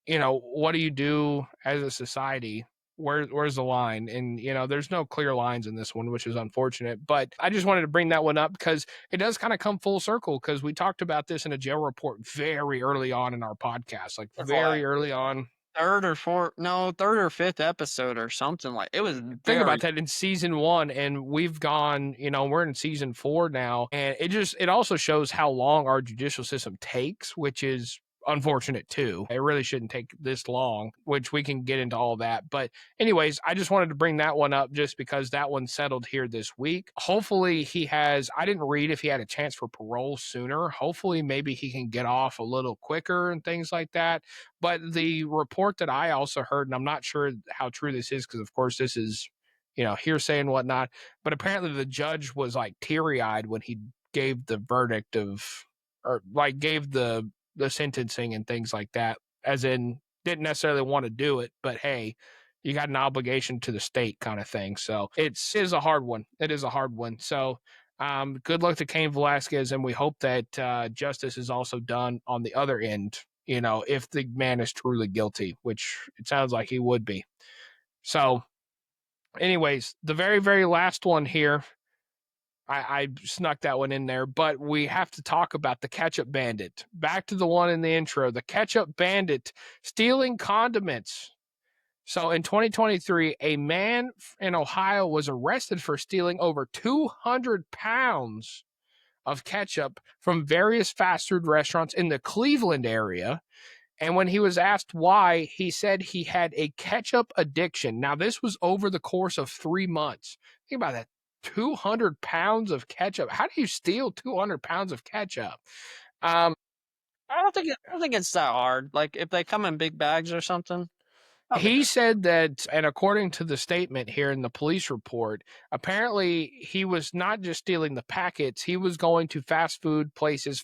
what do you do as a society? Where's the line? And there's no clear lines in this one, which is unfortunate. But I just wanted to bring that one up because it does kind of come full circle because we talked about this in a jail report very early on in our podcast, like It's very like early on. third or fifth episode or something. Like, it was Think very. about that in season 1, and we've gone, we're in season 4 now, and it also shows how long our judicial system takes, which is unfortunate too. It really shouldn't take this long, which we can get into all that. But anyways, I just wanted to bring that one up just because that one settled here this week. Hopefully I didn't read if he had a chance for parole sooner. Hopefully maybe he can get off a little quicker and things like that. But the report that I also heard, and I'm not sure how true this is because of course this is hearsay and whatnot, but apparently the judge was like teary-eyed when he gave the verdict or like gave the sentencing and things like that, as in didn't necessarily want to do it, but hey, you got an obligation to the state kind of thing. So it is a hard one. It is a hard one. So good luck to Cain Velasquez, and we hope that justice is also done on the other end, if the man is truly guilty, which it sounds like he would be. So anyways, the very, very last one here. I snuck that one in there, but we have to talk about the Ketchup Bandit. Back to the one in the intro, the Ketchup Bandit stealing condiments. So in 2023, a man in Ohio was arrested for stealing over 200 pounds of ketchup from various fast food restaurants in the Cleveland area. And when he was asked why, he said he had a ketchup addiction. Now, this was over the course of 3 months. Think about that. 200 pounds of ketchup. How do you steal 200 pounds of ketchup? I don't think it's that hard. Like if they come in big bags or something. He said that, and according to the statement here in the police report, apparently he was not just stealing the packets, he was going to fast food places.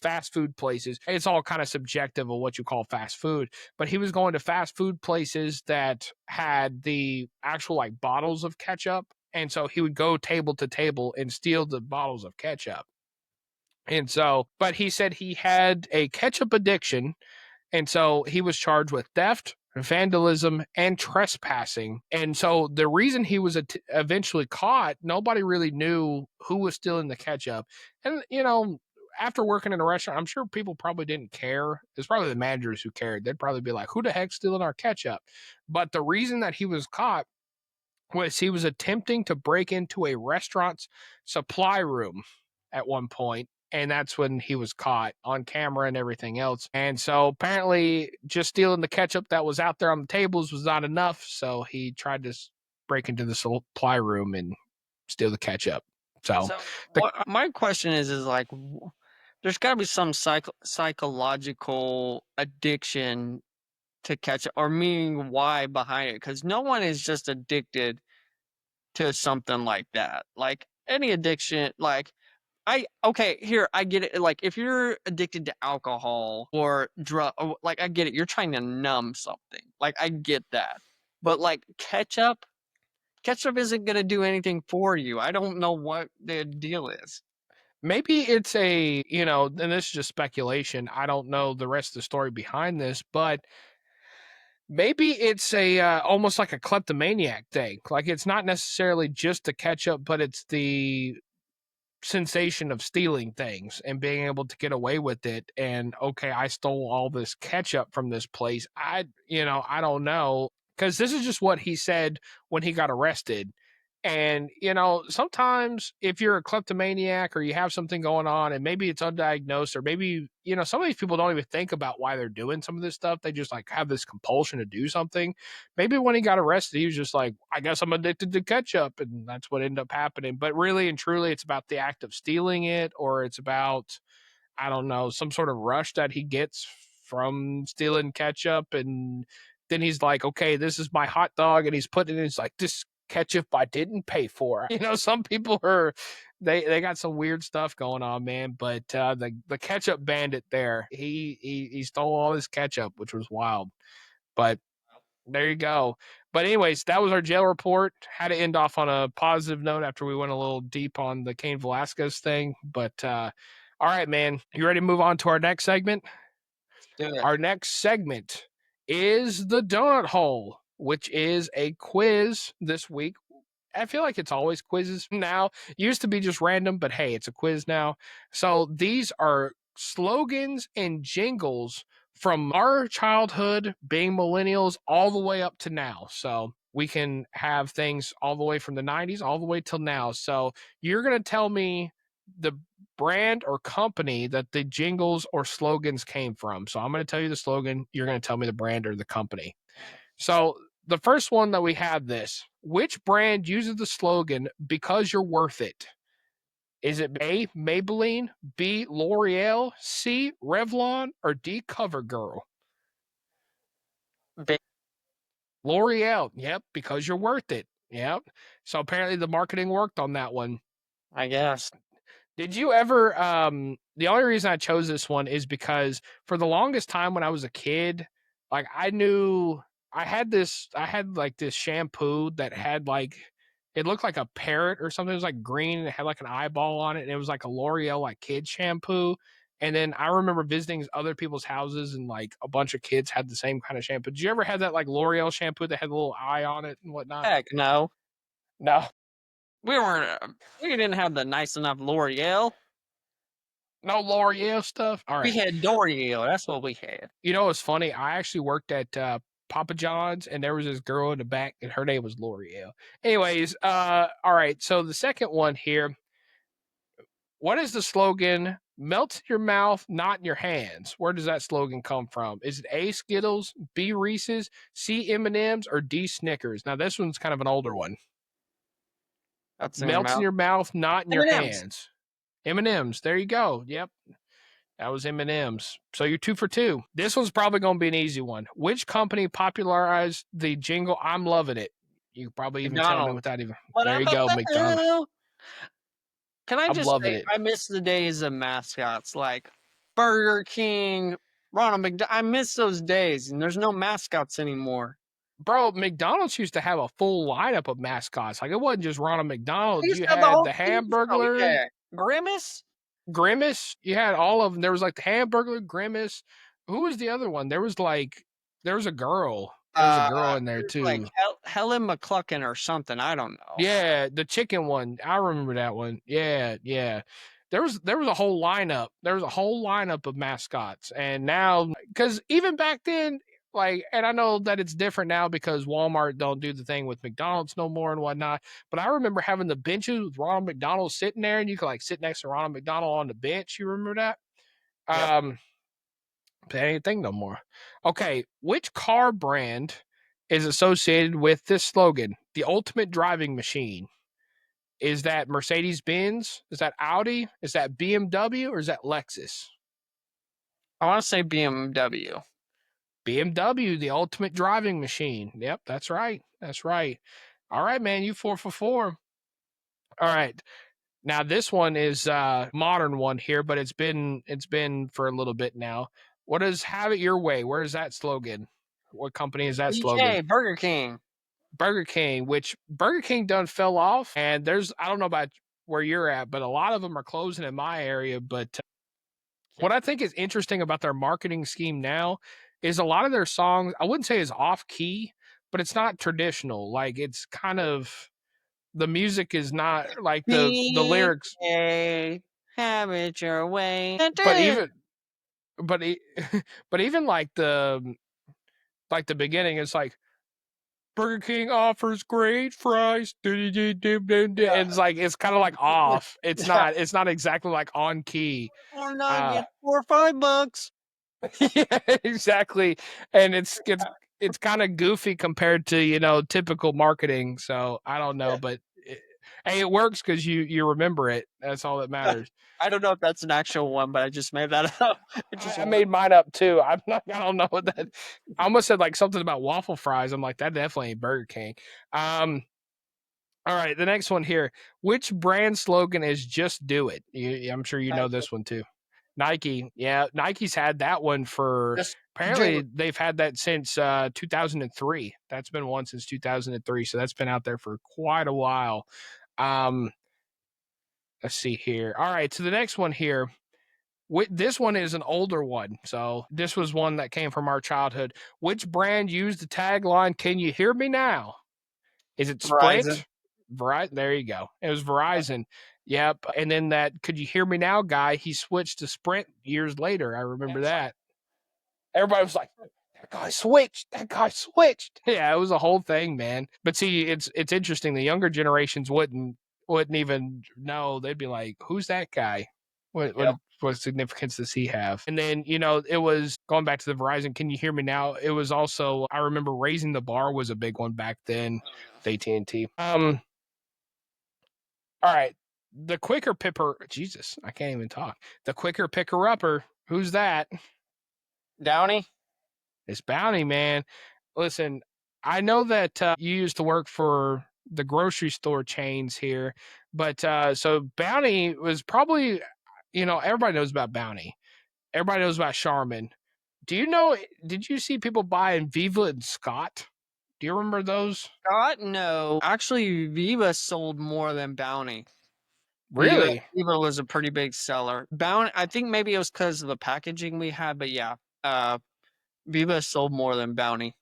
It's all kind of subjective of what you call fast food, but he was going to fast food places that had the actual like bottles of ketchup. And so he would go table to table and steal the bottles of ketchup. And so, but he said he had a ketchup addiction. And so he was charged with theft, vandalism, and trespassing. And so the reason he was eventually caught, nobody really knew who was stealing the ketchup. And, you know, after working in a restaurant, I'm sure people probably didn't care. It's probably the managers who cared. They'd probably be like, who the heck's stealing our ketchup? But the reason that he was caught was he was attempting to break into a restaurant's supply room at one point, and that's when he was caught on camera and everything else. And so apparently just stealing the ketchup that was out there on the tables was not enough, so he tried to break into the supply room and steal the ketchup. So my question is like, there's got to be some psychological addiction to ketchup, or meaning why behind it, because no one is just addicted to something like that. Like any addiction, like I get it. Like if you're addicted to alcohol or drug, like I get it. You're trying to numb something. Like I get that. But like ketchup isn't gonna do anything for you. I don't know what the deal is. maybe it's a, you know, and this is just speculation. I don't know the rest of the story behind this, but maybe it's a almost like a kleptomaniac thing. Like it's not necessarily just the ketchup, but it's the sensation of stealing things and being able to get away with it. And okay, I stole all this ketchup from this place. I don't know, because this is just what he said when he got arrested. And, you know, sometimes if you're a kleptomaniac or you have something going on and maybe it's undiagnosed, or maybe, you know, some of these people don't even think about why they're doing some of this stuff. They just like have this compulsion to do something. Maybe when he got arrested, he was just like, I guess I'm addicted to ketchup. And that's what ended up happening. But really and truly, it's about the act of stealing it, or it's about, I don't know, some sort of rush that he gets from stealing ketchup. And then he's like, okay, this is my hot dog. And he's putting it in, he's like, this ketchup I didn't pay for. You know, some people are, they got some weird stuff going on, man. But the ketchup bandit there, he stole all this ketchup, which was wild. But there you go. But anyways, that was our jail report. Had to end off on a positive note after we went a little deep on the Cain Velasquez thing. But all right, man, you ready to move on to our next segment? Our next segment is the donut hole, which is a quiz this week. I feel like it's always quizzes now. It used to be just random, but hey, it's a quiz now. So these are slogans and jingles from our childhood, being millennials, all the way up to now. So we can have things all the way from the 90s all the way till now. So you're going to tell me the brand or company that the jingles or slogans came from. So I'm going to tell you the slogan. You're going to tell me the brand or the company. So the first one that we have this, which brand uses the slogan, because you're worth it? Is it A, Maybelline, B, L'Oreal, C, Revlon, or D, CoverGirl? L'Oreal. Yep, because you're worth it. Yep. So apparently the marketing worked on that one, I guess. Did you ever the only reason I chose this one is because for the longest time when I was a kid, like I knew I had like this shampoo that had like, it looked like a parrot or something. It was like green and it had like an eyeball on it, and it was like a L'Oreal like kid shampoo. And then I remember visiting other people's houses and like a bunch of kids had the same kind of shampoo. Did you ever have that like L'Oreal shampoo that had a little eye on it and whatnot? Heck no. No. We didn't have the nice enough L'Oreal. No L'Oreal stuff. All We right. had L'Oreal. That's what we had. You know what's funny? I actually worked at Papa John's, and there was this girl in the back, and her name was L'Oreal. Anyways, all right. So the second one here. What is the slogan? Melts in your mouth, not in your hands. Where does that slogan come from? Is it A, Skittles, B, Reese's, C, M&M's, or D, Snickers? Now this one's kind of an older one. That's in your Melts in mouth. your mouth, not in your M&M's. hands. M&M's. There you go. Yep. That was M&M's. So you're 2 for 2. This one's probably going to be an easy one. Which company popularized the jingle "I'm loving it"? You could probably even tell me McDonald's. without even. There you go, McDonald's. Can I I'm just loving say, it. I miss the days of mascots like Burger King, Ronald McDonald. I miss those days, and there's no mascots anymore. Bro, McDonald's used to have a full lineup of mascots. Like, it wasn't just Ronald They McDonald. used You to have the had whole the TV show. Hamburglar, Yeah. Grimace? Grimace. You had all of them. There was like the Hamburglar, Grimace. Who was the other one? There was a girl. There was a girl in there There's too. like Helen McCluckin or something. I don't know. Yeah, the chicken one. I remember that one. Yeah, yeah. There was a whole lineup. There was a whole lineup of mascots. And now, because even back then, like, and I know that it's different now because Walmart don't do the thing with McDonald's no more and whatnot. But I remember having the benches with Ronald McDonald sitting there, and you could like sit next to Ronald McDonald on the bench. You remember that? Yep. That ain't a thing no more. Okay, which car brand is associated with this slogan? The ultimate driving machine. Is that Mercedes-Benz? Is that Audi? Is that BMW? Or is that Lexus? I want to say BMW. BMW, the ultimate driving machine. Yep, that's right. That's right. All right, man, you 4 for 4. All right. Now this one is a modern one here, but it's been for a little bit now. What is "Have It Your Way"? Where is that slogan? What company is that slogan? BK, Burger King. Burger King, which Burger King done fell off, and there's, I don't know about where you're at, but a lot of them are closing in my area. But what I think is interesting about their marketing scheme now is a lot of their songs, I wouldn't say is off key, but it's not traditional. Like, it's kind of, the music is not like the lyrics, BK, have it your way. but even but but even like the beginning, it's like, Burger King offers great fries. And it's like, it's kind of like off. It's not exactly like on key. Or not get $4 or $5. Yeah, exactly. And it's kind of goofy compared to, typical marketing. So I don't know, but hey, it works because you remember it. That's all that matters. I don't know if that's an actual one, but I just made that up. I made mine up too. I don't know what that. I almost said like something about waffle fries. I'm like, that definitely ain't Burger King. All right, the next one here. Which brand slogan is "Just Do It"? I'm sure you know this one too. Nike. Yeah, Nike's had that one for. Apparently, they've had that since 2003. That's been one since 2003. So that's been out there for quite a while. Let's see here. All right, so the next one here. This one is an older one. So this was one that came from our childhood. Which brand used the tagline, "Can you hear me now"? Is it Sprint? Verizon. There you go. It was Verizon. Yep. And then that "Could you hear me now" guy, he switched to Sprint years later. I remember that. Everybody was like, that guy switched. Yeah, it was a whole thing, man. But see, it's interesting. The younger generations wouldn't even know. They'd be like, who's that guy? What significance does he have? And then, it was going back to the Verizon, "Can you hear me now?" It was also, I remember Raising the Bar was a big one back then, with AT&T. All right. The quicker pipper, Jesus, I can't even talk. The quicker picker upper, who's that? Downey? It's Bounty, man. Listen, I know that you used to work for the grocery store chains here, but so Bounty was probably, everybody knows about Bounty. Everybody knows about Charmin. Did you see people buying Viva and Scott? Do you remember those? Scott? No. Actually, Viva sold more than Bounty. Really? Viva was a pretty big seller. Bounty, I think maybe it was because of the packaging we had, but yeah. Viva sold more than Bounty.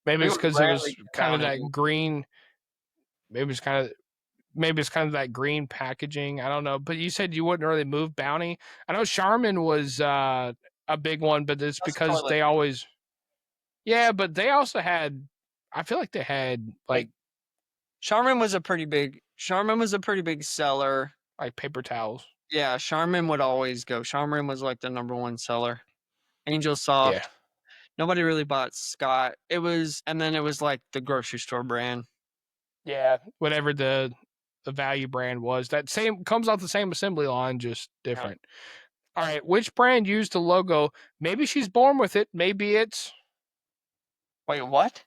Maybe it's because it was kind of that green. Maybe it's kind of maybe it's kind of that green packaging. I don't know. But you said you wouldn't really move Bounty. I know Charmin was a big one, but it's That's because toilet. they always. Yeah, but they also had. I feel like they had like Charmin was a pretty big seller. like paper towels. Yeah, Charmin would always go. Charmin was like the number one seller. Angel Soft. Yeah. Nobody really bought Scott. And then it was like the grocery store brand. Yeah, whatever the value brand was. That same comes off the same assembly line, just different. All right, which brand used the logo? Maybe she's born with it. Maybe it's. Wait, what?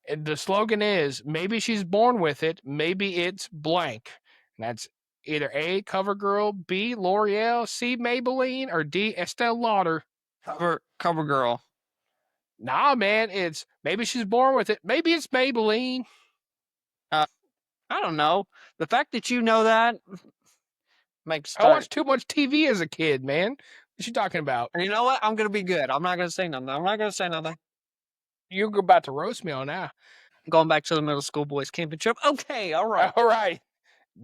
And the slogan is maybe she's born with it. Maybe it's blank. And that's either A, CoverGirl, B, L'Oreal, C, Maybelline, or D, Estee Lauder. CoverGirl. Nah, man, it's maybe she's born with it. Maybe it's Maybelline. I don't know. The fact that you know that makes. I watched too much TV as a kid, man. What you talking about? And you know what? I'm gonna be good. I'm not gonna say nothing. You're about to roast me on that. Going back to the middle school boys camping trip. Okay, all right. All right.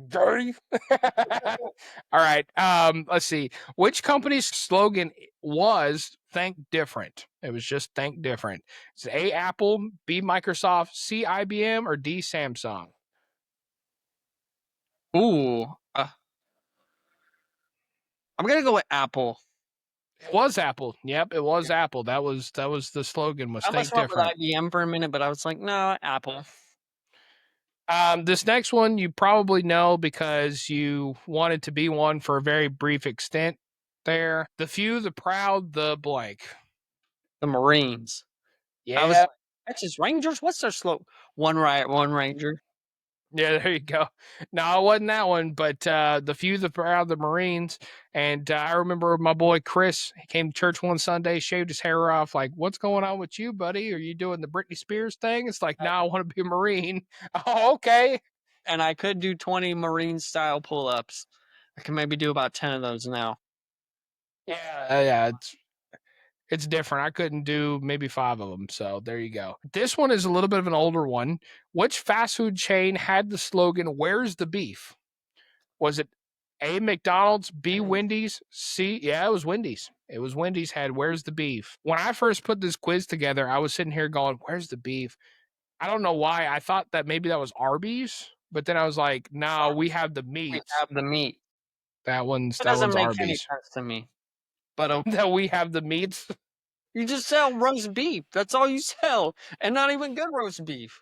Dirty. All right. Let's see. Which company's slogan was "Think Different"? It was just "Think Different." It's A, Apple, B, Microsoft, C, IBM, or D, Samsung. Ooh. I'm gonna go with Apple. It was Apple. Yep, it was Apple. That was the slogan. Was I "Think almost went with Different." IBM for a minute, but I was like, no, Apple. This next one you probably know because you wanted to be one for a very brief extent there. The few, the proud, the blank. The Marines. Yeah. I was like, Texas Rangers? What's their slogan? One riot, one ranger. Yeah, there you go. No, it wasn't that one, but the few, the proud, the Marines. And I remember my boy Chris, he came to church one Sunday, shaved his hair off. Like, what's going on with you, buddy? Are you doing the Britney Spears thing? It's like, no, I want to be a Marine. Oh, okay. And I could do 20 Marine style pull ups. I can maybe do about 10 of those now. Yeah, it's different. I couldn't do maybe 5 of them. So there you go. This one is a little bit of an older one. Which fast food chain had the slogan, "Where's the beef"? Was it A, McDonald's, B, Wendy's, C? Yeah, it was Wendy's. It was Wendy's had "Where's the beef." When I first put this quiz together, I was sitting here going, "Where's the beef?" I don't know why. I thought that maybe that was Arby's, but then I was like, no, we have the meat. We have the meat. That one's doesn't make any Arby's. sense to me. But that we have the meats. You just sell roast beef. That's all you sell. And not even good roast beef.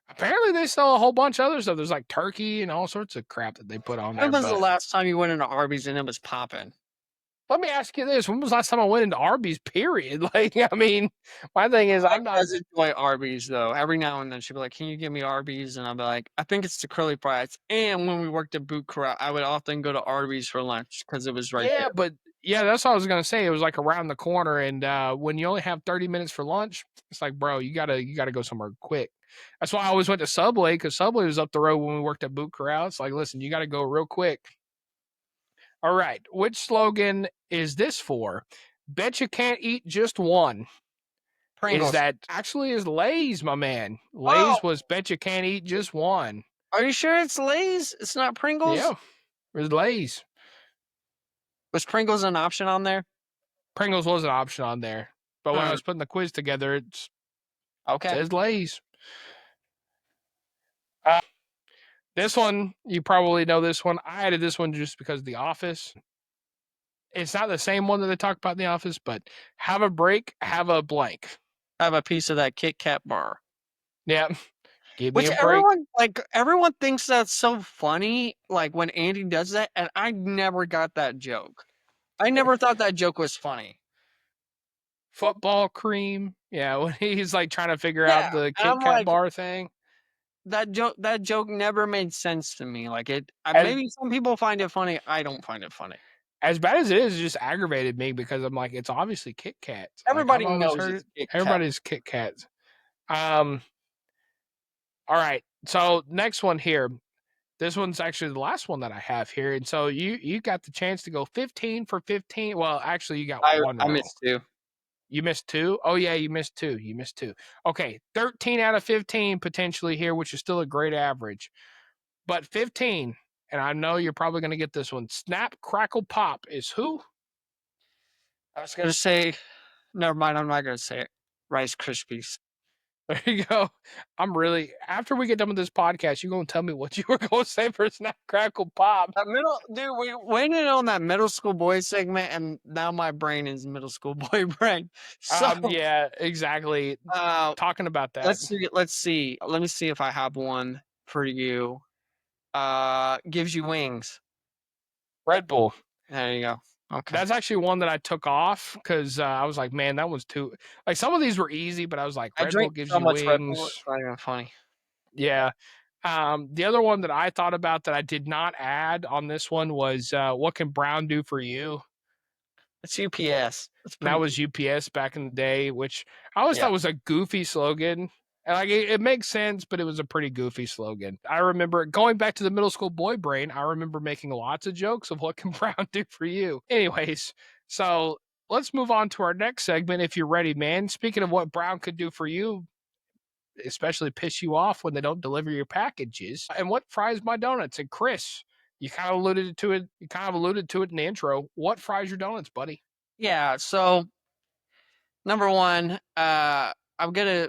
Apparently they sell a whole bunch of other stuff. There's like turkey and all sorts of crap that they put on there. When was the last time you went into Arby's and it was popping? Let me ask you this. When was the last time I went into Arby's, period? Like, I mean, my thing is I'm not... I enjoy Arby's, though. Every now and then she'd be like, can you give me Arby's? And I'll be like, I think it's the curly fries. And when we worked at Boot Corral, I would often go to Arby's for lunch because it was right there. But yeah, that's what I was going to say. It was like around the corner. And when you only have 30 minutes for lunch, it's like, bro, you gotta go somewhere quick. That's why I always went to Subway, because Subway was up the road when we worked at Boot Corral. It's like, listen, you got to go real quick. All right. Which slogan is this for? Bet you can't eat just one. Pringles. Is that actually is Lay's, my man. Lay's was bet you can't eat just one. Are you sure it's Lay's? It's not Pringles? Yeah. It was Lay's. Was Pringles an option on there? Pringles was an option on there. But when I was putting the quiz together, it says Lay's. This one, you probably know this one. I added this one just because of The Office. It's not the same one that they talk about in The Office, but have a break, have a blank. Have a piece of that Kit Kat bar. Yeah. Give me a break. Everyone thinks that's so funny, like when Andy does that, and I never got that joke. I never thought that joke was funny. Football cream. Yeah, when he's like trying to figure out the Kit Kat bar thing. That joke never made sense to me. Like maybe some people find it funny. I don't find it funny. As bad as it is, it just aggravated me because I'm like, it's obviously Kit Kats. Everybody knows it's Kit Kat. Everybody's Kit Kats. All right. So next one here. This one's actually the last one that I have here. And so you got the chance to go 15 for 15. Well, actually, you got one. I missed 2. You missed 2? Oh, yeah, you missed 2. Okay, 13 out of 15 potentially here, which is still a great average. But 15, and I know you're probably going to get this one. Snap, Crackle, Pop is who? I was gonna say, never mind. I'm not gonna say it. Rice Krispies. There you go. After we get done with this podcast, you're going to tell me what you were going to say for Snap, Crackle, Pop. That middle dude, we went in on that middle school boy segment, and now my brain is middle school boy brain. So, Yeah, exactly. Talking about that. let's see. Let me see if I have one for you. Gives you wings. Red Bull. There you go. Okay. That's actually one that I took off because I was like, man, that was too. Like some of these were easy, but I was like, I Red Bull drink gives so you much Red Bull, wings. it's not even funny. Yeah. The other one that I thought about that I did not add on this one was what can Brown do for you? It's UPS. That was UPS back in the day, which I always thought was a goofy slogan. And like it makes sense, but it was a pretty goofy slogan. I remember going back to the middle school boy brain. I remember making lots of jokes of what can Brown do for you. Anyways, so let's move on to our next segment. If you're ready, man. Speaking of what Brown could do for you, especially piss you off when they don't deliver your packages. And what fries my donuts? And Chris, you kind of alluded to it. You kind of alluded to it in the intro. What fries your donuts, buddy? Yeah. So number one, I'm gonna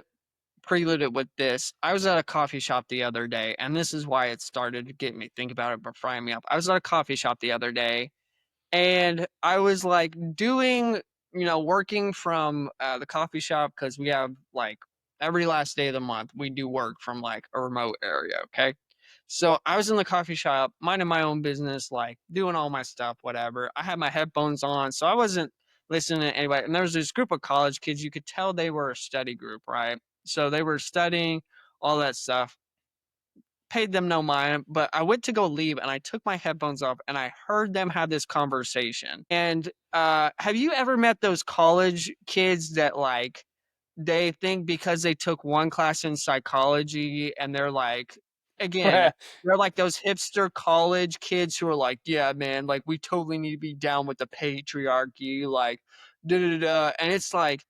prelude it with this. I was at a coffee shop the other day, and this is why it started to get me think about it, but frying me up. I was at a coffee shop the other day, and I was like doing, working from the coffee shop because we have like every last day of the month we do work from like a remote area. Okay. So I was in the coffee shop, minding my own business, like doing all my stuff, whatever. I had my headphones on, so I wasn't listening to anybody. And there was this group of college kids. You could tell they were a study group, right? So they were studying all that stuff. Paid them no mind, but I went to go leave and I took my headphones off and I heard them have this conversation. And have you ever met those college kids that like they think because they took one class in psychology and they're like, again, they're like those hipster college kids who are like, yeah, man, like we totally need to be down with the patriarchy, like da da da. And it's like,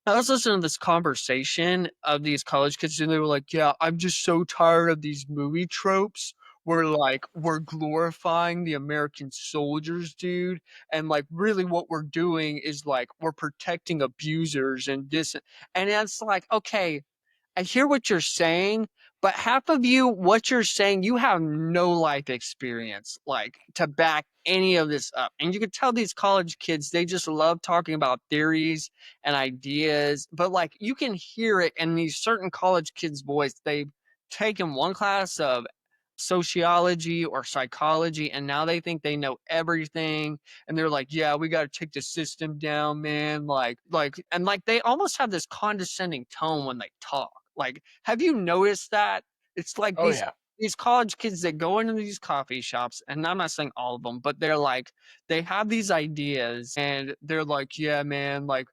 I was listening to this conversation of these college kids, and they were like, "Yeah, I'm just so tired of these movie tropes where like we're glorifying the American soldiers, dude, and like really what we're doing is like we're protecting abusers and this." And it's like, okay, I hear what you're saying, but half of you, what you're saying, you have no life experience, like to back any of this up. And you can tell these college kids, they just love talking about theories and ideas, but like you can hear it in these certain college kids' voice. They've taken one class of sociology or psychology, and now they think they know everything. And they're like, yeah, we got to take the system down, man. And like they almost have this condescending tone when they talk. Like, have you noticed that? It's like Oh, yeah. these college kids that go into these coffee shops, and I'm not saying all of them, but they're like, they have these ideas, and they're like, yeah, man, like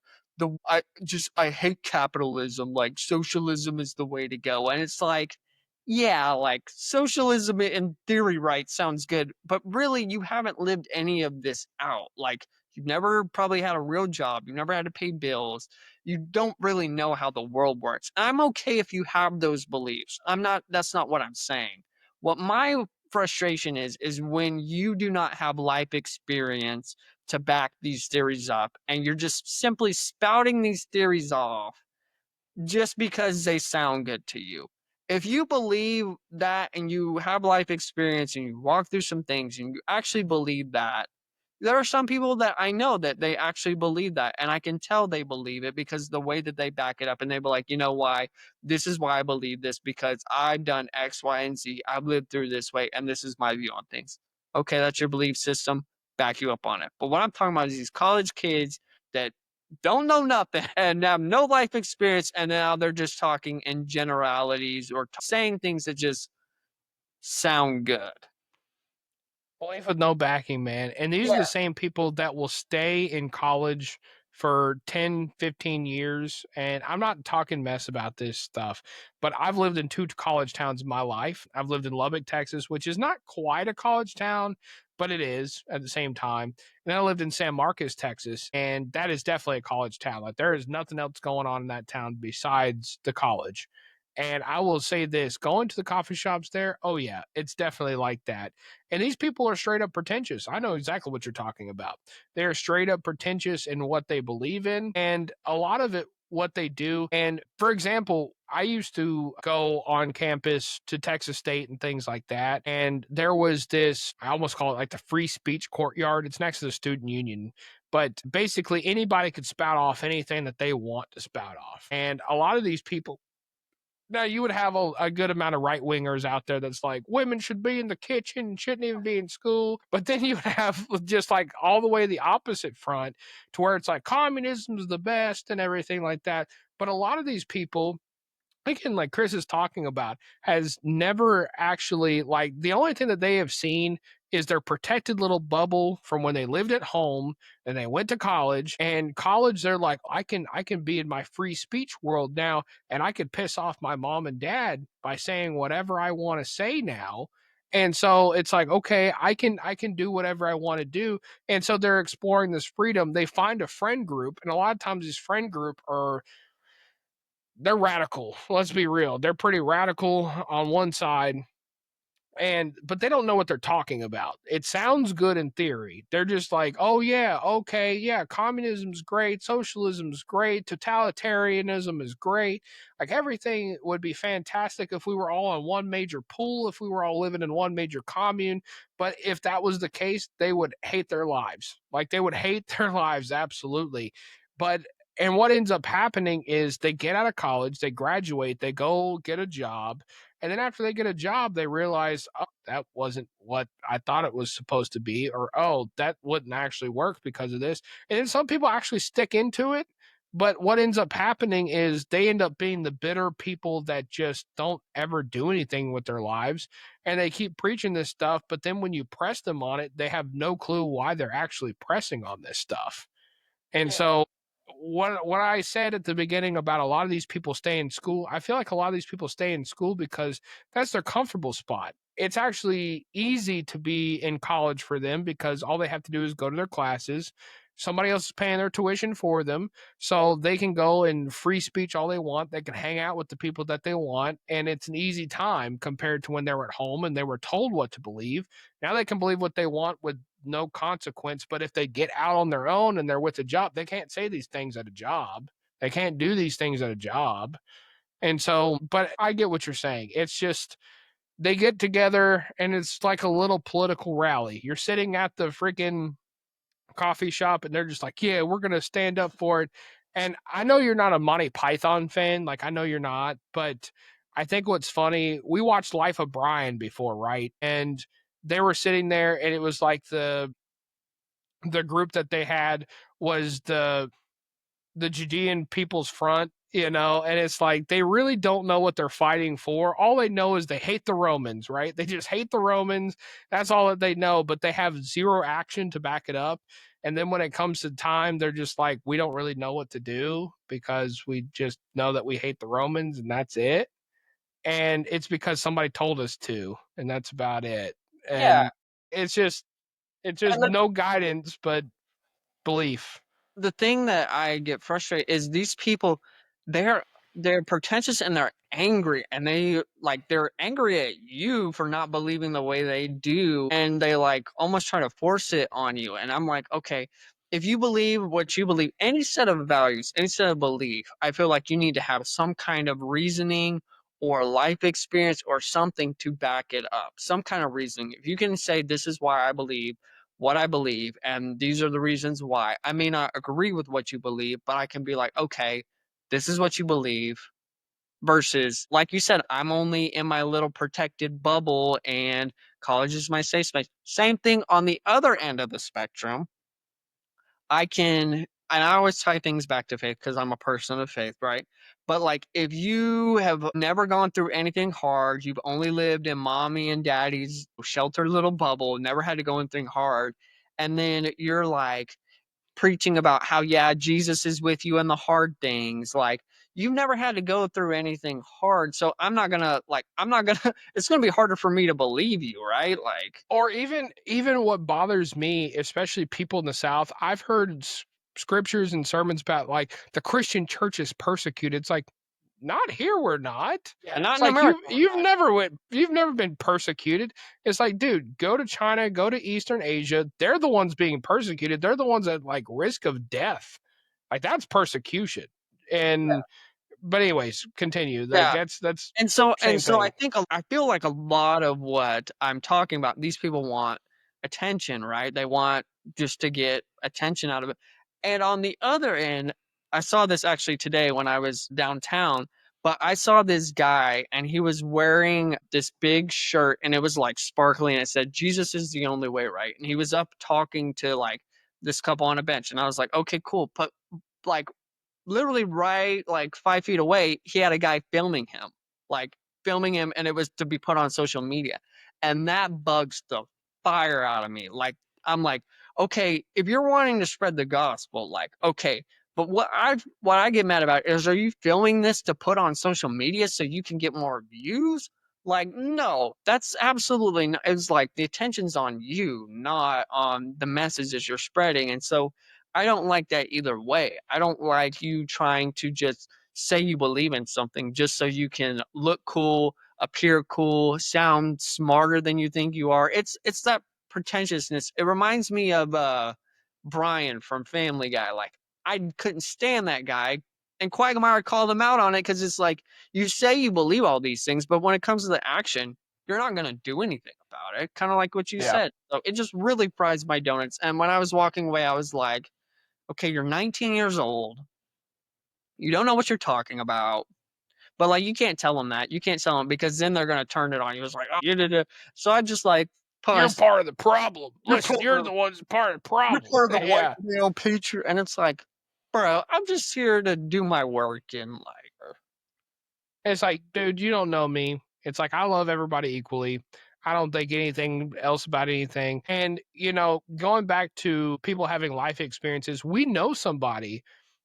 I hate capitalism. Like socialism is the way to go. And it's like, yeah, like socialism in theory, right, sounds good, but really you haven't lived any of this out. Like you've never probably had a real job, you've never had to pay bills, you don't really know how the world works. And I'm okay if you have those beliefs. That's not what I'm saying. What my frustration is when you do not have life experience to back these theories up and you're just simply spouting these theories off just because they sound good to you. If you believe that and you have life experience and you walk through some things and you actually believe that, there are some people that I know that they actually believe that. And I can tell they believe it because the way that they back it up and they be like, you know why? This is why I believe this because I've done X, Y, and Z. I've lived through this way and this is my view on things. Okay, that's your belief system. Back you up on it. But what I'm talking about is these college kids that don't know nothing and have no life experience, and now they're just talking in generalities or saying things that just sound good. Belief with no backing, man. And these are the same people that will stay in college for 10, 15 years. And I'm not talking mess about this stuff, but I've lived in 2 college towns in my life. I've lived in Lubbock, Texas, which is not quite a college town, but it is at the same time. And then I lived in San Marcos, Texas, and that is definitely a college town. Like there is nothing else going on in that town besides the college. And I will say this, going to the coffee shops there, oh yeah, it's definitely like that. And these people are straight up pretentious. I know exactly what you're talking about. They're straight up pretentious in what they believe in. And a lot of it, what they do. And for example, I used to go on campus to Texas State and things like that. And there was this, I almost call it like the free speech courtyard. It's next to the student union. But basically, anybody could spout off anything that they want to spout off. And a lot of these people, now you would have a good amount of right wingers out there that's like women should be in the kitchen, shouldn't even be in school. But then you would have just like all the way the opposite front to where it's like communism is the best and everything like that. But a lot of these people, again, like Chris is talking about, has never actually, like, the only thing that they have seen is their protected little bubble from when they lived at home and they went to college. And college, they're like, I can be in my free speech world now, and I could piss off my mom and dad by saying whatever I want to say now. And so it's like, okay, I can do whatever I want to do. And so they're exploring this freedom. They find a friend group, and a lot of times this friend group are, they're radical. Let's be real. They're pretty radical on one side, but they don't know what they're talking about. It sounds good in theory. They're just like, "Oh yeah, okay, yeah, communism's great, socialism's great, totalitarianism is great. Like everything would be fantastic if we were all on one major pool, if we were all living in one major commune. But if that was the case, they would hate their lives. Like they would hate their lives absolutely. But and what ends up happening is they get out of college, they graduate, they go get a job, and then after they get a job, they realize, oh, that wasn't what I thought it was supposed to be, or oh, that wouldn't actually work because of this. And then some people actually stick into it. But what ends up happening is they end up being the bitter people that just don't ever do anything with their lives. And they keep preaching this stuff. But then when you press them on it, they have no clue why they're actually pressing on this stuff. And Yeah. so what I said at the beginning about a lot of these people stay in school, I feel like a lot of these people stay in school because that's their comfortable spot. It's actually easy to be in college for them because all they have to do is go to their classes. Somebody else is paying their tuition for them, so they can go and free speech all they want. They can hang out with the people that they want, and it's an easy time compared to when they were at home and they were told what to believe. Now they can believe what they want with no consequence. But if they get out on their own and they're with a job, they can't say these things at a job. They can't do these things at a job. And so, but I get what you're saying. It's just they get together and it's like a little political rally. You're sitting at the freaking coffee shop and they're just like, yeah, we're going to stand up for it. And I know you're not a Monty Python fan. Like, I know you're not. But I think what's funny, we watched Life of Brian before, right? And they were sitting there and it was like the group that they had was the Judean People's Front, and it's like they really don't know what they're fighting for. All they know is they hate the Romans, right? They just hate the Romans. That's all that they know, but they have zero action to back it up. And then when it comes to time, they're just like, we don't really know what to do because we just know that we hate the Romans and that's it. And it's because somebody told us to, and that's about it. Yeah. And it's just And no guidance, but belief. the thing that I get frustrated is these people, they're they're pretentious and they're angry and they're angry at you for not believing the way they do, and they like almost try to force it on you. And I'm like, okay, if you believe what you believe, any set of values, any set of belief, I feel like you need to have some kind of reasoning or life experience or something to back it up. Some kind of reasoning. If you can say this is why I believe what I believe, and these are the reasons why. I may not agree with what you believe, but I can be like, okay, this is what you believe. Versus, like you said, I'm only in my little protected bubble and college is my safe space. Same thing on the other end of the spectrum. And I always tie things back to faith because I'm a person of faith, right? But like, if you have never gone through anything hard, you've only lived in mommy and daddy's sheltered little bubble, never had to go anything hard, and then you're like preaching about how, yeah, Jesus is with you in the hard things. Like, you've never had to go through anything hard. So I'm not gonna, it's gonna be harder for me to believe you, right? Like, Or even what bothers me, especially people in the South, I've heard scriptures and sermons about like the Christian church is persecuted. It's like, not here. We're not. Yeah, not It's in like America. you've never been persecuted. It's like, dude, go to China, go to Eastern Asia. They're the ones being persecuted. They're the ones at like risk of death. Like that's persecution. And but anyways, continue. Like Yeah. that's And so same I thing. think I feel like a lot of what I'm talking about, these people want attention, right? They want just to get attention out of it. And on the other end, I saw this actually today when I was downtown, but I saw this guy and he was wearing this big shirt and it was like sparkly and it said, Jesus is the only way, right? And he was up talking to like this couple on a bench. And I was like, okay, cool. But like literally right like 5 feet away, he had a guy filming him, and it was to be put on social media. And that bugs the fire out of me. Like, I'm like, okay, if you're wanting to spread the gospel, like, okay, but what I get mad about is, are you filming this to put on social media so you can get more views? Like, no, that's absolutely not. It's like the attention's on you, not on the messages you're spreading. And so I don't like that either way. I don't like you trying to just say you believe in something just so you can look cool, appear cool, sound smarter than you think you are. It's that pretentiousness. It reminds me of Brian from Family Guy. Like, I couldn't stand that guy. And Quagmire called him out on it because it's like, you say you believe all these things, but when it comes to the action, you're not going to do anything about it. Kind of like what you Yeah. said. So it just really fries my donuts. And when I was walking away, I was like, okay, you're 19 years old. You don't know what you're talking about. But like, you can't tell them that. You can't tell them because then they're gonna turn it on you. It's like, oh, so I just like You're pause. part of the problem. You're Listen, part you're of, the ones part of the you're problem. part of the white Yeah. male patriot, and it's like, bro, I'm just here to do my work and like, It's like, dude, you don't know me. It's like I love everybody equally. I don't think anything else about anything. And, going back to people having life experiences, we know somebody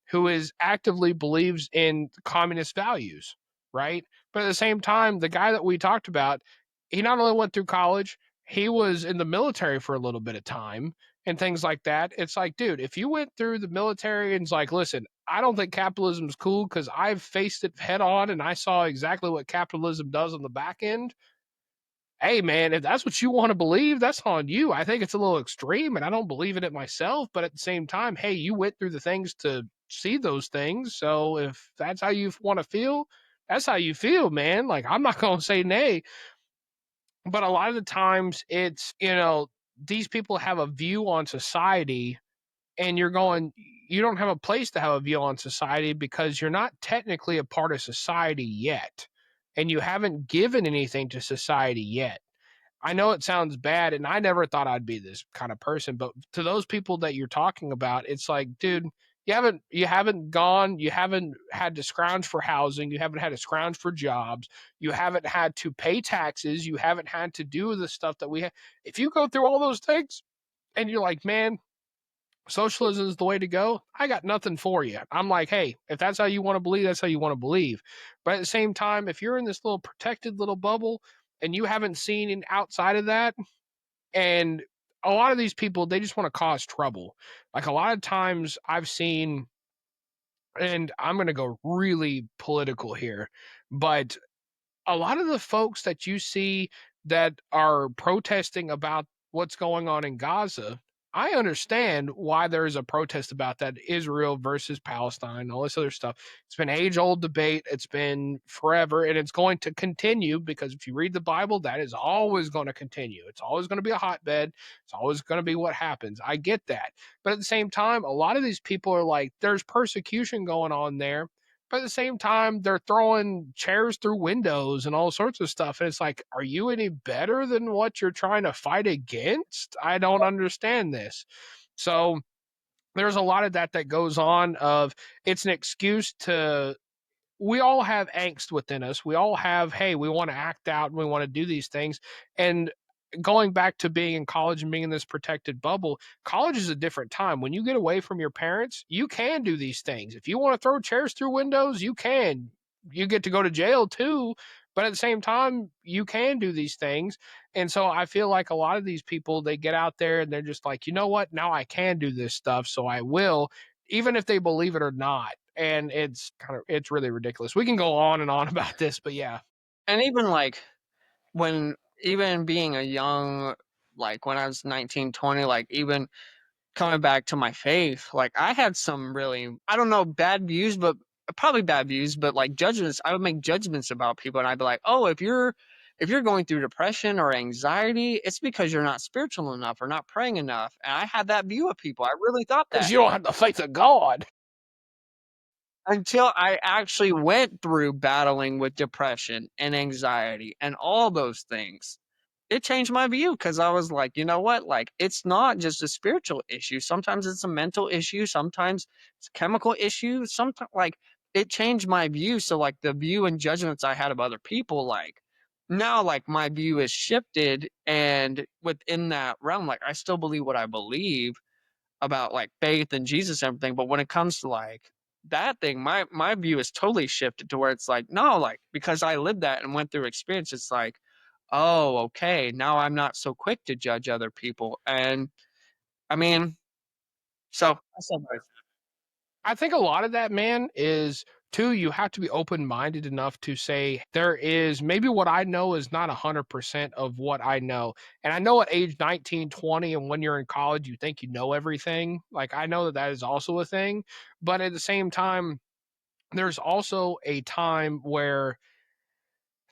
who is actively believes in communist values, right? But at the same time, the guy that we talked about, he not only went through college, he was in the military for a little bit of time and things like that. It's like, dude, if you went through the military and it's like, listen, I don't think capitalism is cool because I've faced it head on and I saw exactly what capitalism does on the back end. Hey, man, if that's what you want to believe, that's on you. I think it's a little extreme and I don't believe in it myself. But at the same time, hey, you went through the things to see those things. So if that's how you want to feel, that's how you feel, man. Like, I'm not going to say nay. But a lot of the times it's, these people have a view on society and you're going, you don't have a place to have a view on society because you're not technically a part of society yet. And you haven't given anything to society yet. I know it sounds bad, and I never thought I'd be this kind of person, but to those people that you're talking about, it's like, dude, you haven't had to scrounge for housing, you haven't had to scrounge for jobs, you haven't had to pay taxes, you haven't had to do the stuff that we have. If you go through all those things and you're like, man, socialism is the way to go, I got nothing for you. I'm like, hey, if that's how you want to believe, that's how you want to believe. But at the same time, if you're in this little protected little bubble and you haven't seen outside of that, and a lot of these people, they just want to cause trouble. Like a lot of times I've seen, and I'm going to go really political here, but a lot of the folks that you see that are protesting about what's going on in Gaza, I understand why there is a protest about that, Israel versus Palestine, all this other stuff. It's been age-old debate. It's been forever, and it's going to continue because if you read the Bible, that is always going to continue. It's always going to be a hotbed. It's always going to be what happens. I get that. But at the same time, a lot of these people are like, there's persecution going on there, but at the same time, they're throwing chairs through windows and all sorts of stuff. And it's like, are you any better than what you're trying to fight against? I don't understand this. So there's a lot of that goes on of it's an excuse to, we all have angst within us. We all have, hey, we want to act out and we want to do these things. And going back to being in college and being in this protected bubble, college is a different time. When you get away from your parents, you can do these things. If you want to throw chairs through windows, you can. You get to go to jail too, but at the same time, you can do these things. And so I feel like a lot of these people, they get out there and they're just like, you know what? Now I can do this stuff, so I will. even if they believe it or not. And it's really ridiculous. We can go on and on about this, but yeah. And even like even being a young, like when I was 19, 20, like even coming back to my faith, like I had some really, I don't know, bad views, but probably bad views, but like judgments. I would make judgments about people, and I'd be like, oh, if you're going through depression or anxiety, it's because you're not spiritual enough or not praying enough. And I had that view of people. I really thought Because that you don't have the faith of God. until I actually went through battling with depression and anxiety and all those things. It changed my view because I was like, you know what? Like, it's not just a spiritual issue. Sometimes it's a mental issue. Sometimes it's a chemical issue. Sometimes, like, it changed my view. So, like, the view and judgments I had of other people, like, now, like, my view is shifted. And within that realm, like, I still believe what I believe about, like, faith and Jesus and everything. But when it comes to, like, that thing, my view is totally shifted to where it's like, no, like, because I lived that and went through experience, it's like, oh, okay, now I'm not so quick to judge other people. And I mean, so that's something. I think a lot of that, man, is too, you have to be open minded enough to say there is maybe what I know is not 100% of what I know. And I know at age 19, 20, and when you're in college, you think you know everything. Like, I know that that is also a thing. But at the same time, there's also a time where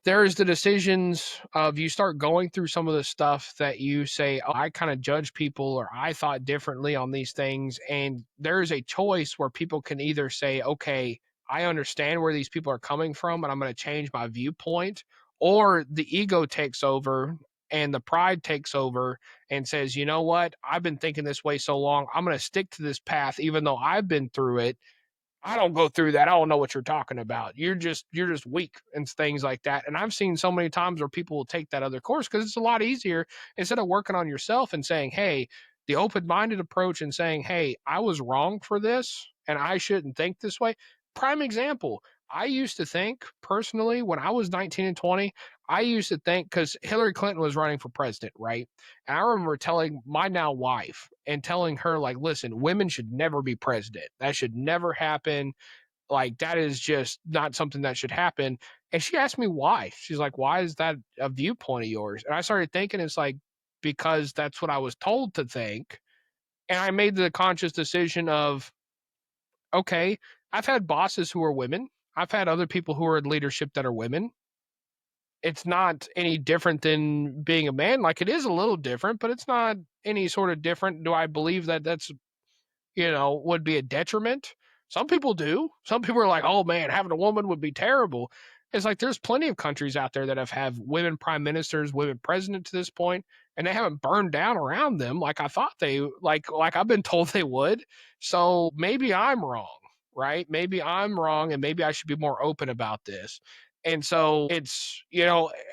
there's the decisions of you start going through some of the stuff that you say, oh, I kind of judge people or I thought differently on these things. And there's a choice where people can either say, okay, I understand where these people are coming from and I'm going to change my viewpoint, or the ego takes over and the pride takes over and says, you know what? I've been thinking this way so long. I'm going to stick to this path, even though I've been through it. I don't go through that. I don't know what you're talking about. You're just weak and things like that. And I've seen so many times where people will take that other course because it's a lot easier instead of working on yourself and saying, hey, the open-minded approach and saying, hey, I was wrong for this and I shouldn't think this way. Prime example. I used to think personally when I was 19 and 20, I used to think because Hillary Clinton was running for president, right? And I remember telling my now wife and telling her, like, listen, women should never be president. That should never happen. Like, that is just not something that should happen. And she asked me why. She's like, why is that a viewpoint of yours? And I started thinking, it's like, because that's what I was told to think. And I made the conscious decision of, okay, I've had bosses who are women. I've had other people who are in leadership that are women. It's not any different than being a man. Like, it is a little different, but it's not any sort of different. Do I believe that that's, would be a detriment? Some people do. Some people are like, oh man, having a woman would be terrible. It's like there's plenty of countries out there that have had women prime ministers, women president to this point, and they haven't burned down around them like I thought they like I've been told they would. So maybe I'm wrong, right? Maybe I'm wrong and maybe I should be more open about this. And so it's,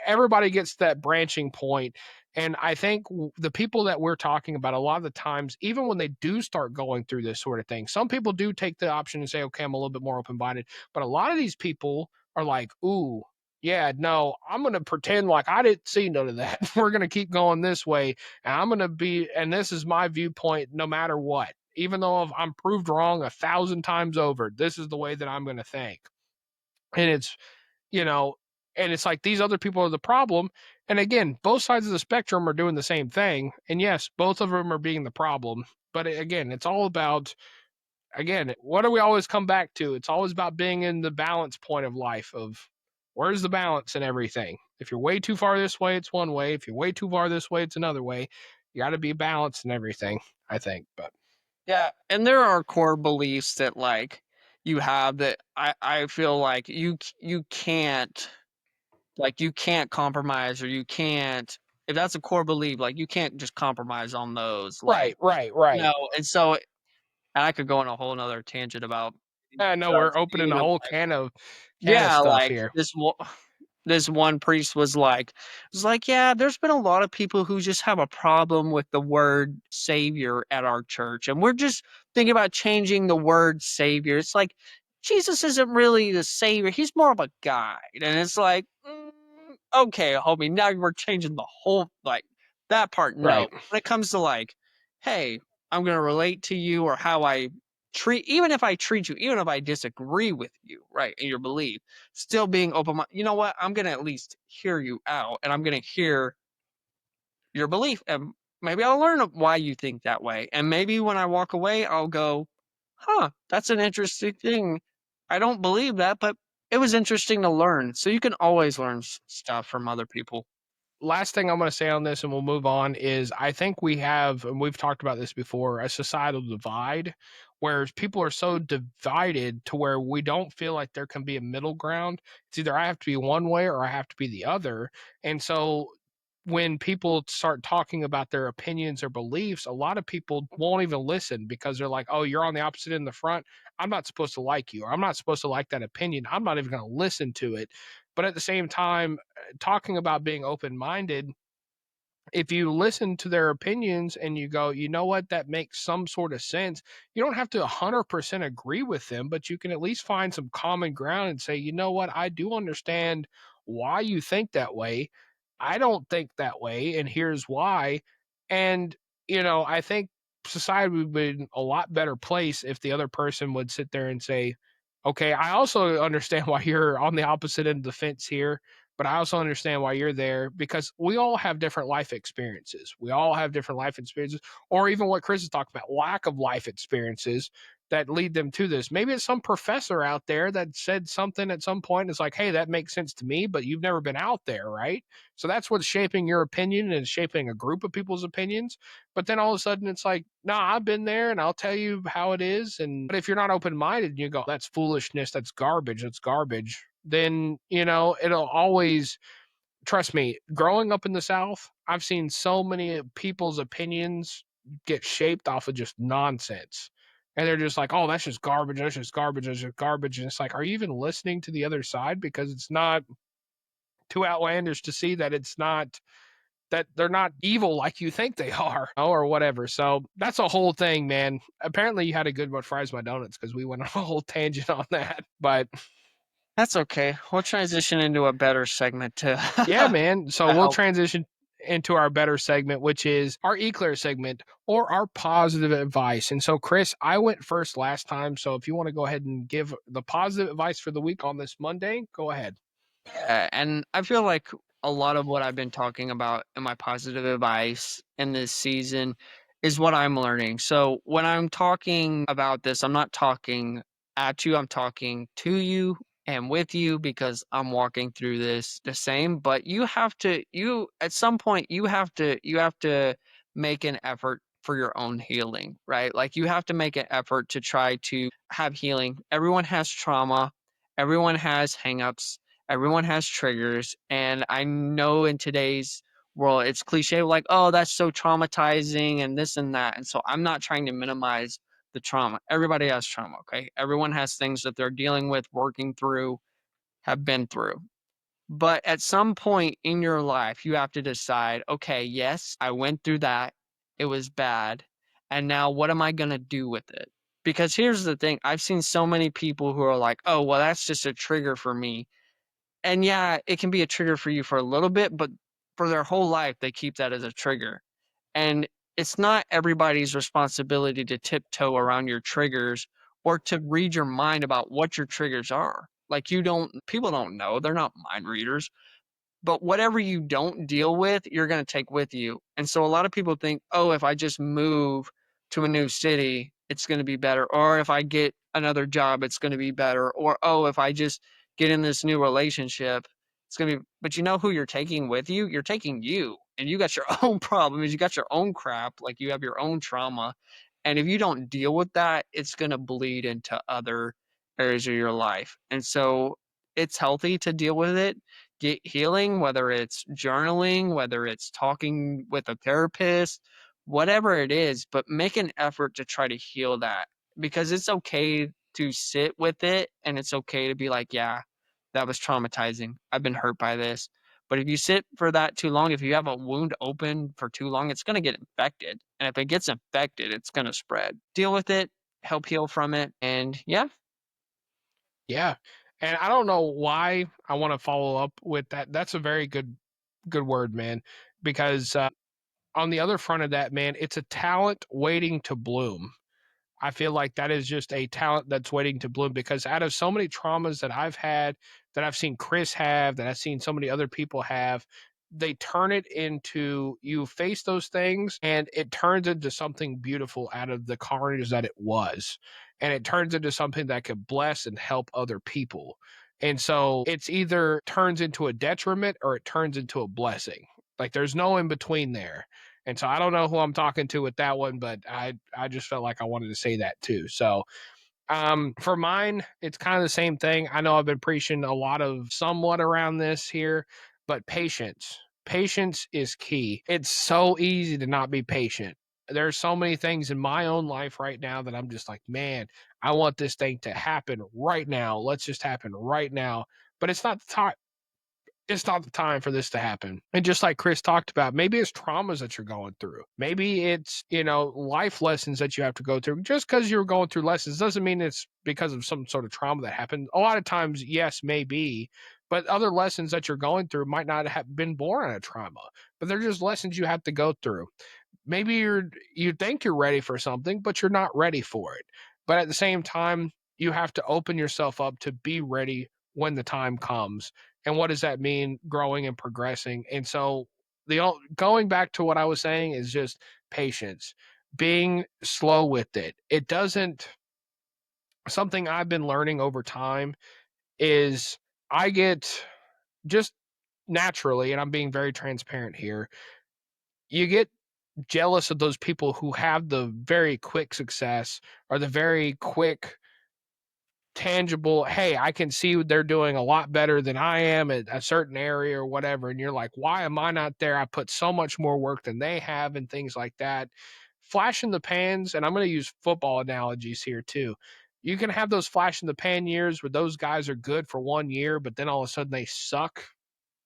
everybody gets that branching point. And I think the people that we're talking about, a lot of the times, even when they do start going through this sort of thing, some people do take the option and say, okay, I'm a little bit more open minded. But a lot of these people are like, ooh, yeah, no, I'm going to pretend like I didn't see none of that. We're going to keep going this way. And I'm going to be, and this is my viewpoint no matter what. Even though if I'm proved wrong 1,000 times over, this is the way that I'm going to think. And it's, you know, and it's like these other people are the problem. And again, both sides of the spectrum are doing the same thing. And yes, both of them are being the problem. But again, it's all about, again, what do we always come back to? It's always about being in the balance point of life of where's the balance and everything. If you're way too far this way, it's one way. If you're way too far this way, it's another way. You got to be balanced and everything, I think. But Yeah, and there are core beliefs that like you have that I feel like you can't, like, you can't compromise, or you can't, if that's a core belief, like you can't just compromise on those, like, right, right, right. and so, and I could go on a whole nother tangent about I know drugs we're opening being a of whole like, can of yeah, stuff like here. this one priest was like, yeah, there's been a lot of people who just have a problem with the word savior at our church, and we're just thinking about changing the word savior. It's like Jesus isn't really the savior, he's more of a guide. And it's like, okay, homie, now we're changing the whole, like, that part. No, Right. when it comes to like, hey, I'm gonna relate to you, or how I even if I treat you, even if I disagree with you, right, in your belief, still being open minded. You know what? I'm gonna at least hear you out, and I'm gonna hear your belief, and maybe I'll learn why you think that way. And maybe when I walk away, I'll go, huh, that's an interesting thing. I don't believe that, but it was interesting to learn. So you can always learn stuff from other people. Last thing I'm going to say on this, and we'll move on, is I think we have, and we've talked about this before, a societal divide where people are so divided to where we don't feel like there can be a middle ground. It's either I have to be one way or I have to be the other. And so when people start talking about their opinions or beliefs, a lot of people won't even listen because they're like, oh, you're on the opposite end of the front. I'm not supposed to like you, or I'm not supposed to like that opinion. I'm not even going to listen to it. But at the same time, talking about being open minded, if you listen to their opinions and you go, you know what, that makes some sort of sense, you don't have to 100% agree with them, but you can at least find some common ground and say, you know what, I do understand why you think that way. I don't think that way, and here's why. And, I think society would be in a lot better place if the other person would sit there and say, okay, I also understand why you're on the opposite end of the fence here, but I also understand why you're there because we all have different life experiences. We all have different life experiences, or even what Chris is talking about, lack of life experiences that lead them to this. Maybe it's some professor out there that said something at some point. It's like, hey, that makes sense to me, but you've never been out there, right? So that's what's shaping your opinion and shaping a group of people's opinions. But then all of a sudden it's like, nah, I've been there and I'll tell you how it is. And but if you're not open minded, you go, that's foolishness, that's garbage, then, it'll always, trust me, growing up in the South, I've seen so many people's opinions get shaped off of just nonsense. And they're just like, oh, that's just garbage. That's just garbage. That's just garbage. And it's like, are you even listening to the other side? Because it's not too outlandish to see that it's not, that they're not evil like you think they are, or whatever. So that's a whole thing, man. Apparently, you had a good one, fries my donuts, because we went on a whole tangent on that. But That's okay. We'll transition into a better segment to, yeah, man. So to we'll help. transition into our better segment, which is our eclair segment or our positive advice. And so, Chris, I went first last time. So if you want to go ahead and give the positive advice for the week on this Monday, go ahead. Yeah, and I feel like a lot of what I've been talking about in my positive advice in this season is what I'm learning. So when I'm talking about this, I'm not talking at you, I'm talking to you and with you because I'm walking through this the same, but you at some point you have to make an effort for your own healing, right? Like you have to make an effort to try to have healing. Everyone has trauma, everyone has hangups, everyone has triggers, and I know in today's world it's cliche like, "Oh, that's so traumatizing," and this and that, and so I'm not trying to minimize the trauma. Everybody has trauma, okay? Everyone has things that they're dealing with, working through, have been through. But at some point in your life, you have to decide, "Okay, yes, I went through that. It was bad. And now what am I gonna do with it?" Because here's the thing, I've seen so many people who are like, "Oh, well, that's just a trigger for me." And yeah, it can be a trigger for you for a little bit, but for their whole life, they keep that as a trigger. And it's not everybody's responsibility to tiptoe around your triggers or to read your mind about what your triggers are. Like people don't know. They're not mind readers. But whatever you don't deal with, you're gonna take with you. And so a lot of people think, "Oh, if I just move to a new city, it's gonna be better," or if I get another job, it's gonna be better, or, "Oh, if I just get in this new relationship, it's gonna be," but you know who you're taking with you? You're taking you, and you got your own problems, you got your own crap, like, you have your own trauma, and if you don't deal with that, it's gonna bleed into other areas of your life. And so it's healthy to deal with it, get healing, whether it's journaling, whether it's talking with a therapist, whatever it is, but make an effort to try to heal that because it's okay to sit with it and it's okay to be like, yeah, that was traumatizing. I've been hurt by this. But if you sit for that too long, if you have a wound open for too long, it's going to get infected. And if it gets infected, it's going to spread. Deal with it, help heal from it. And yeah, Yeah. And I don't know why I want to follow up with that. That's a very good word, man, because on the other front of that, man, it's a talent waiting to bloom. I feel like that is just a talent that's waiting to bloom, because out of so many traumas that I've had, that I've seen Chris have, that I've seen so many other people have, they turn it into, you face those things and it turns into something beautiful out of the carnage that it was. And it turns into something that could bless and help other people. And so it's either turns into a detriment or it turns into a blessing. Like there's no in between there. And so I don't know who I'm talking to with that one, but I just felt like I wanted to say that too. So for mine, it's kind of the same thing. I know I've been preaching a lot of somewhat around this here, but patience. Patience is key. It's so easy to not be patient. There's so many things in my own life right now that I'm just like, man, I want this thing to happen right now. Let's just happen right now. But it's not the time for this to happen. And just like Chris talked about, maybe it's traumas that you're going through. Maybe it's, life lessons that you have to go through. Just because you're going through lessons doesn't mean it's because of some sort of trauma that happened. A lot of times, yes, maybe, but other lessons that you're going through might not have been born out of trauma, but they're just lessons you have to go through. Maybe you think you're ready for something, but you're not ready for it. But at the same time, you have to open yourself up to be ready when the time comes. And what does that mean? Growing and progressing. And so going back to what I was saying is just patience, being slow with it. It doesn't, something I've been learning over time is I get just naturally, and I'm being very transparent here, you get jealous of those people who have the very quick success or the very quick tangible, hey, I can see they're doing a lot better than I am at a certain area or whatever. And you're like, why am I not there? I put so much more work than they have and things like that. Flash in the pans, and I'm going to use football analogies here too. You can have those flash in the pan years where those guys are good for 1 year, but then all of a sudden they suck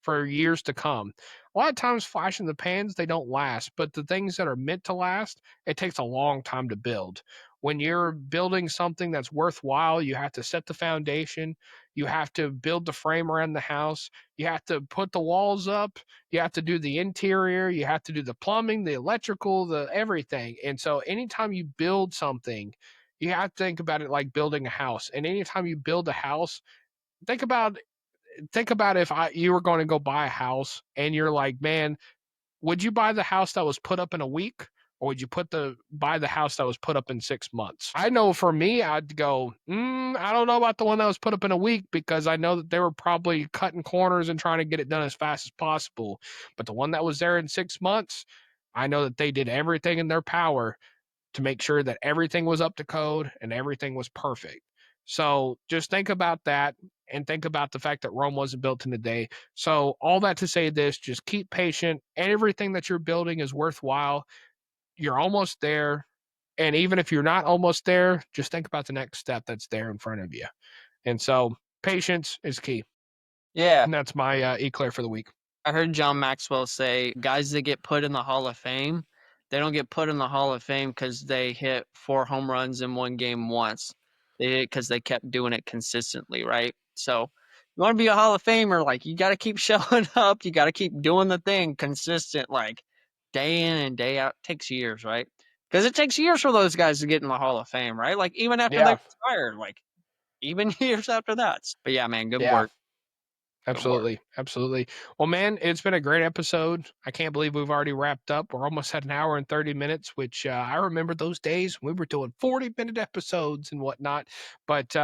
for years to come. A lot of times, flash in the pans, they don't last, but the things that are meant to last, it takes a long time to build. When you're building something that's worthwhile, you have to set the foundation, you have to build the frame around the house, you have to put the walls up, you have to do the interior, you have to do the plumbing, the electrical, the everything. And so, anytime you build something, you have to think about it like building a house. And anytime you build a house, think about if you were going to go buy a house and you're like, man, would you buy the house that was put up in a week, or would you buy the house that was put up in 6 months? I know for me, I'd go, I don't know about the one that was put up in a week, because I know that they were probably cutting corners and trying to get it done as fast as possible. But the one that was there in 6 months, I know that they did everything in their power to make sure that everything was up to code and everything was perfect. So just think about that, and think about the fact that Rome wasn't built in a day. So all that to say this, just keep patient. Everything that you're building is worthwhile. You're almost there. And even if you're not almost there, just think about the next step that's there in front of you. And so patience is key. Yeah. And that's my eclair for the week. I heard John Maxwell say guys that get put in the Hall of Fame, they don't get put in the Hall of Fame because they hit 4 home runs in one game once. They hit it because they kept doing it consistently, right? So you want to be a Hall of Famer, like you got to keep showing up. You got to keep doing the thing consistent, like day in and day out. It takes years, right? Because it takes years for those guys to get in the Hall of Fame, right? Like even after they retired, like even years after that. But yeah, man, good work. Absolutely. Absolutely. Well, man, it's been a great episode. I can't believe we've already wrapped up. We're almost at an hour and 30 minutes, which I remember those days we were doing 40-minute episodes and whatnot. But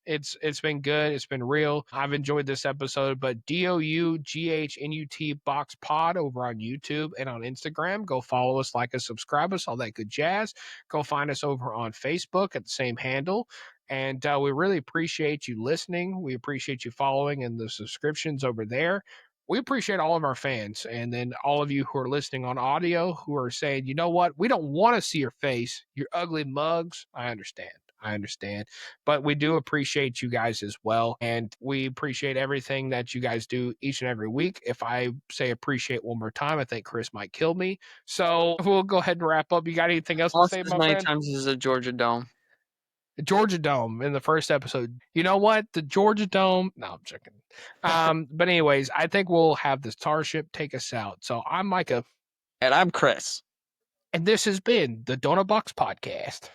it's been good. It's been real. I've enjoyed this episode. But DOUGHNUT Box Pod over on YouTube and on Instagram. Go follow us, like us, subscribe us, all that good jazz. Go find us over on Facebook at the same handle. And we really appreciate you listening. We appreciate you following and the subscriptions over there. We appreciate all of our fans, and then all of you who are listening on audio who are saying, you know what, we don't want to see your face, your ugly mugs. I understand. But we do appreciate you guys as well. And we appreciate everything that you guys do each and every week. If I say appreciate one more time, I think Chris might kill me. So we'll go ahead and wrap up. You got anything else to say, as my many friend? times as the Georgia Dome. The Georgia Dome in the first episode. You know what? The Georgia Dome. No, I'm joking. But anyways, I think we'll have the Starship take us out. So I'm Micah. And I'm Chris. And this has been the Doughnut Box Podcast.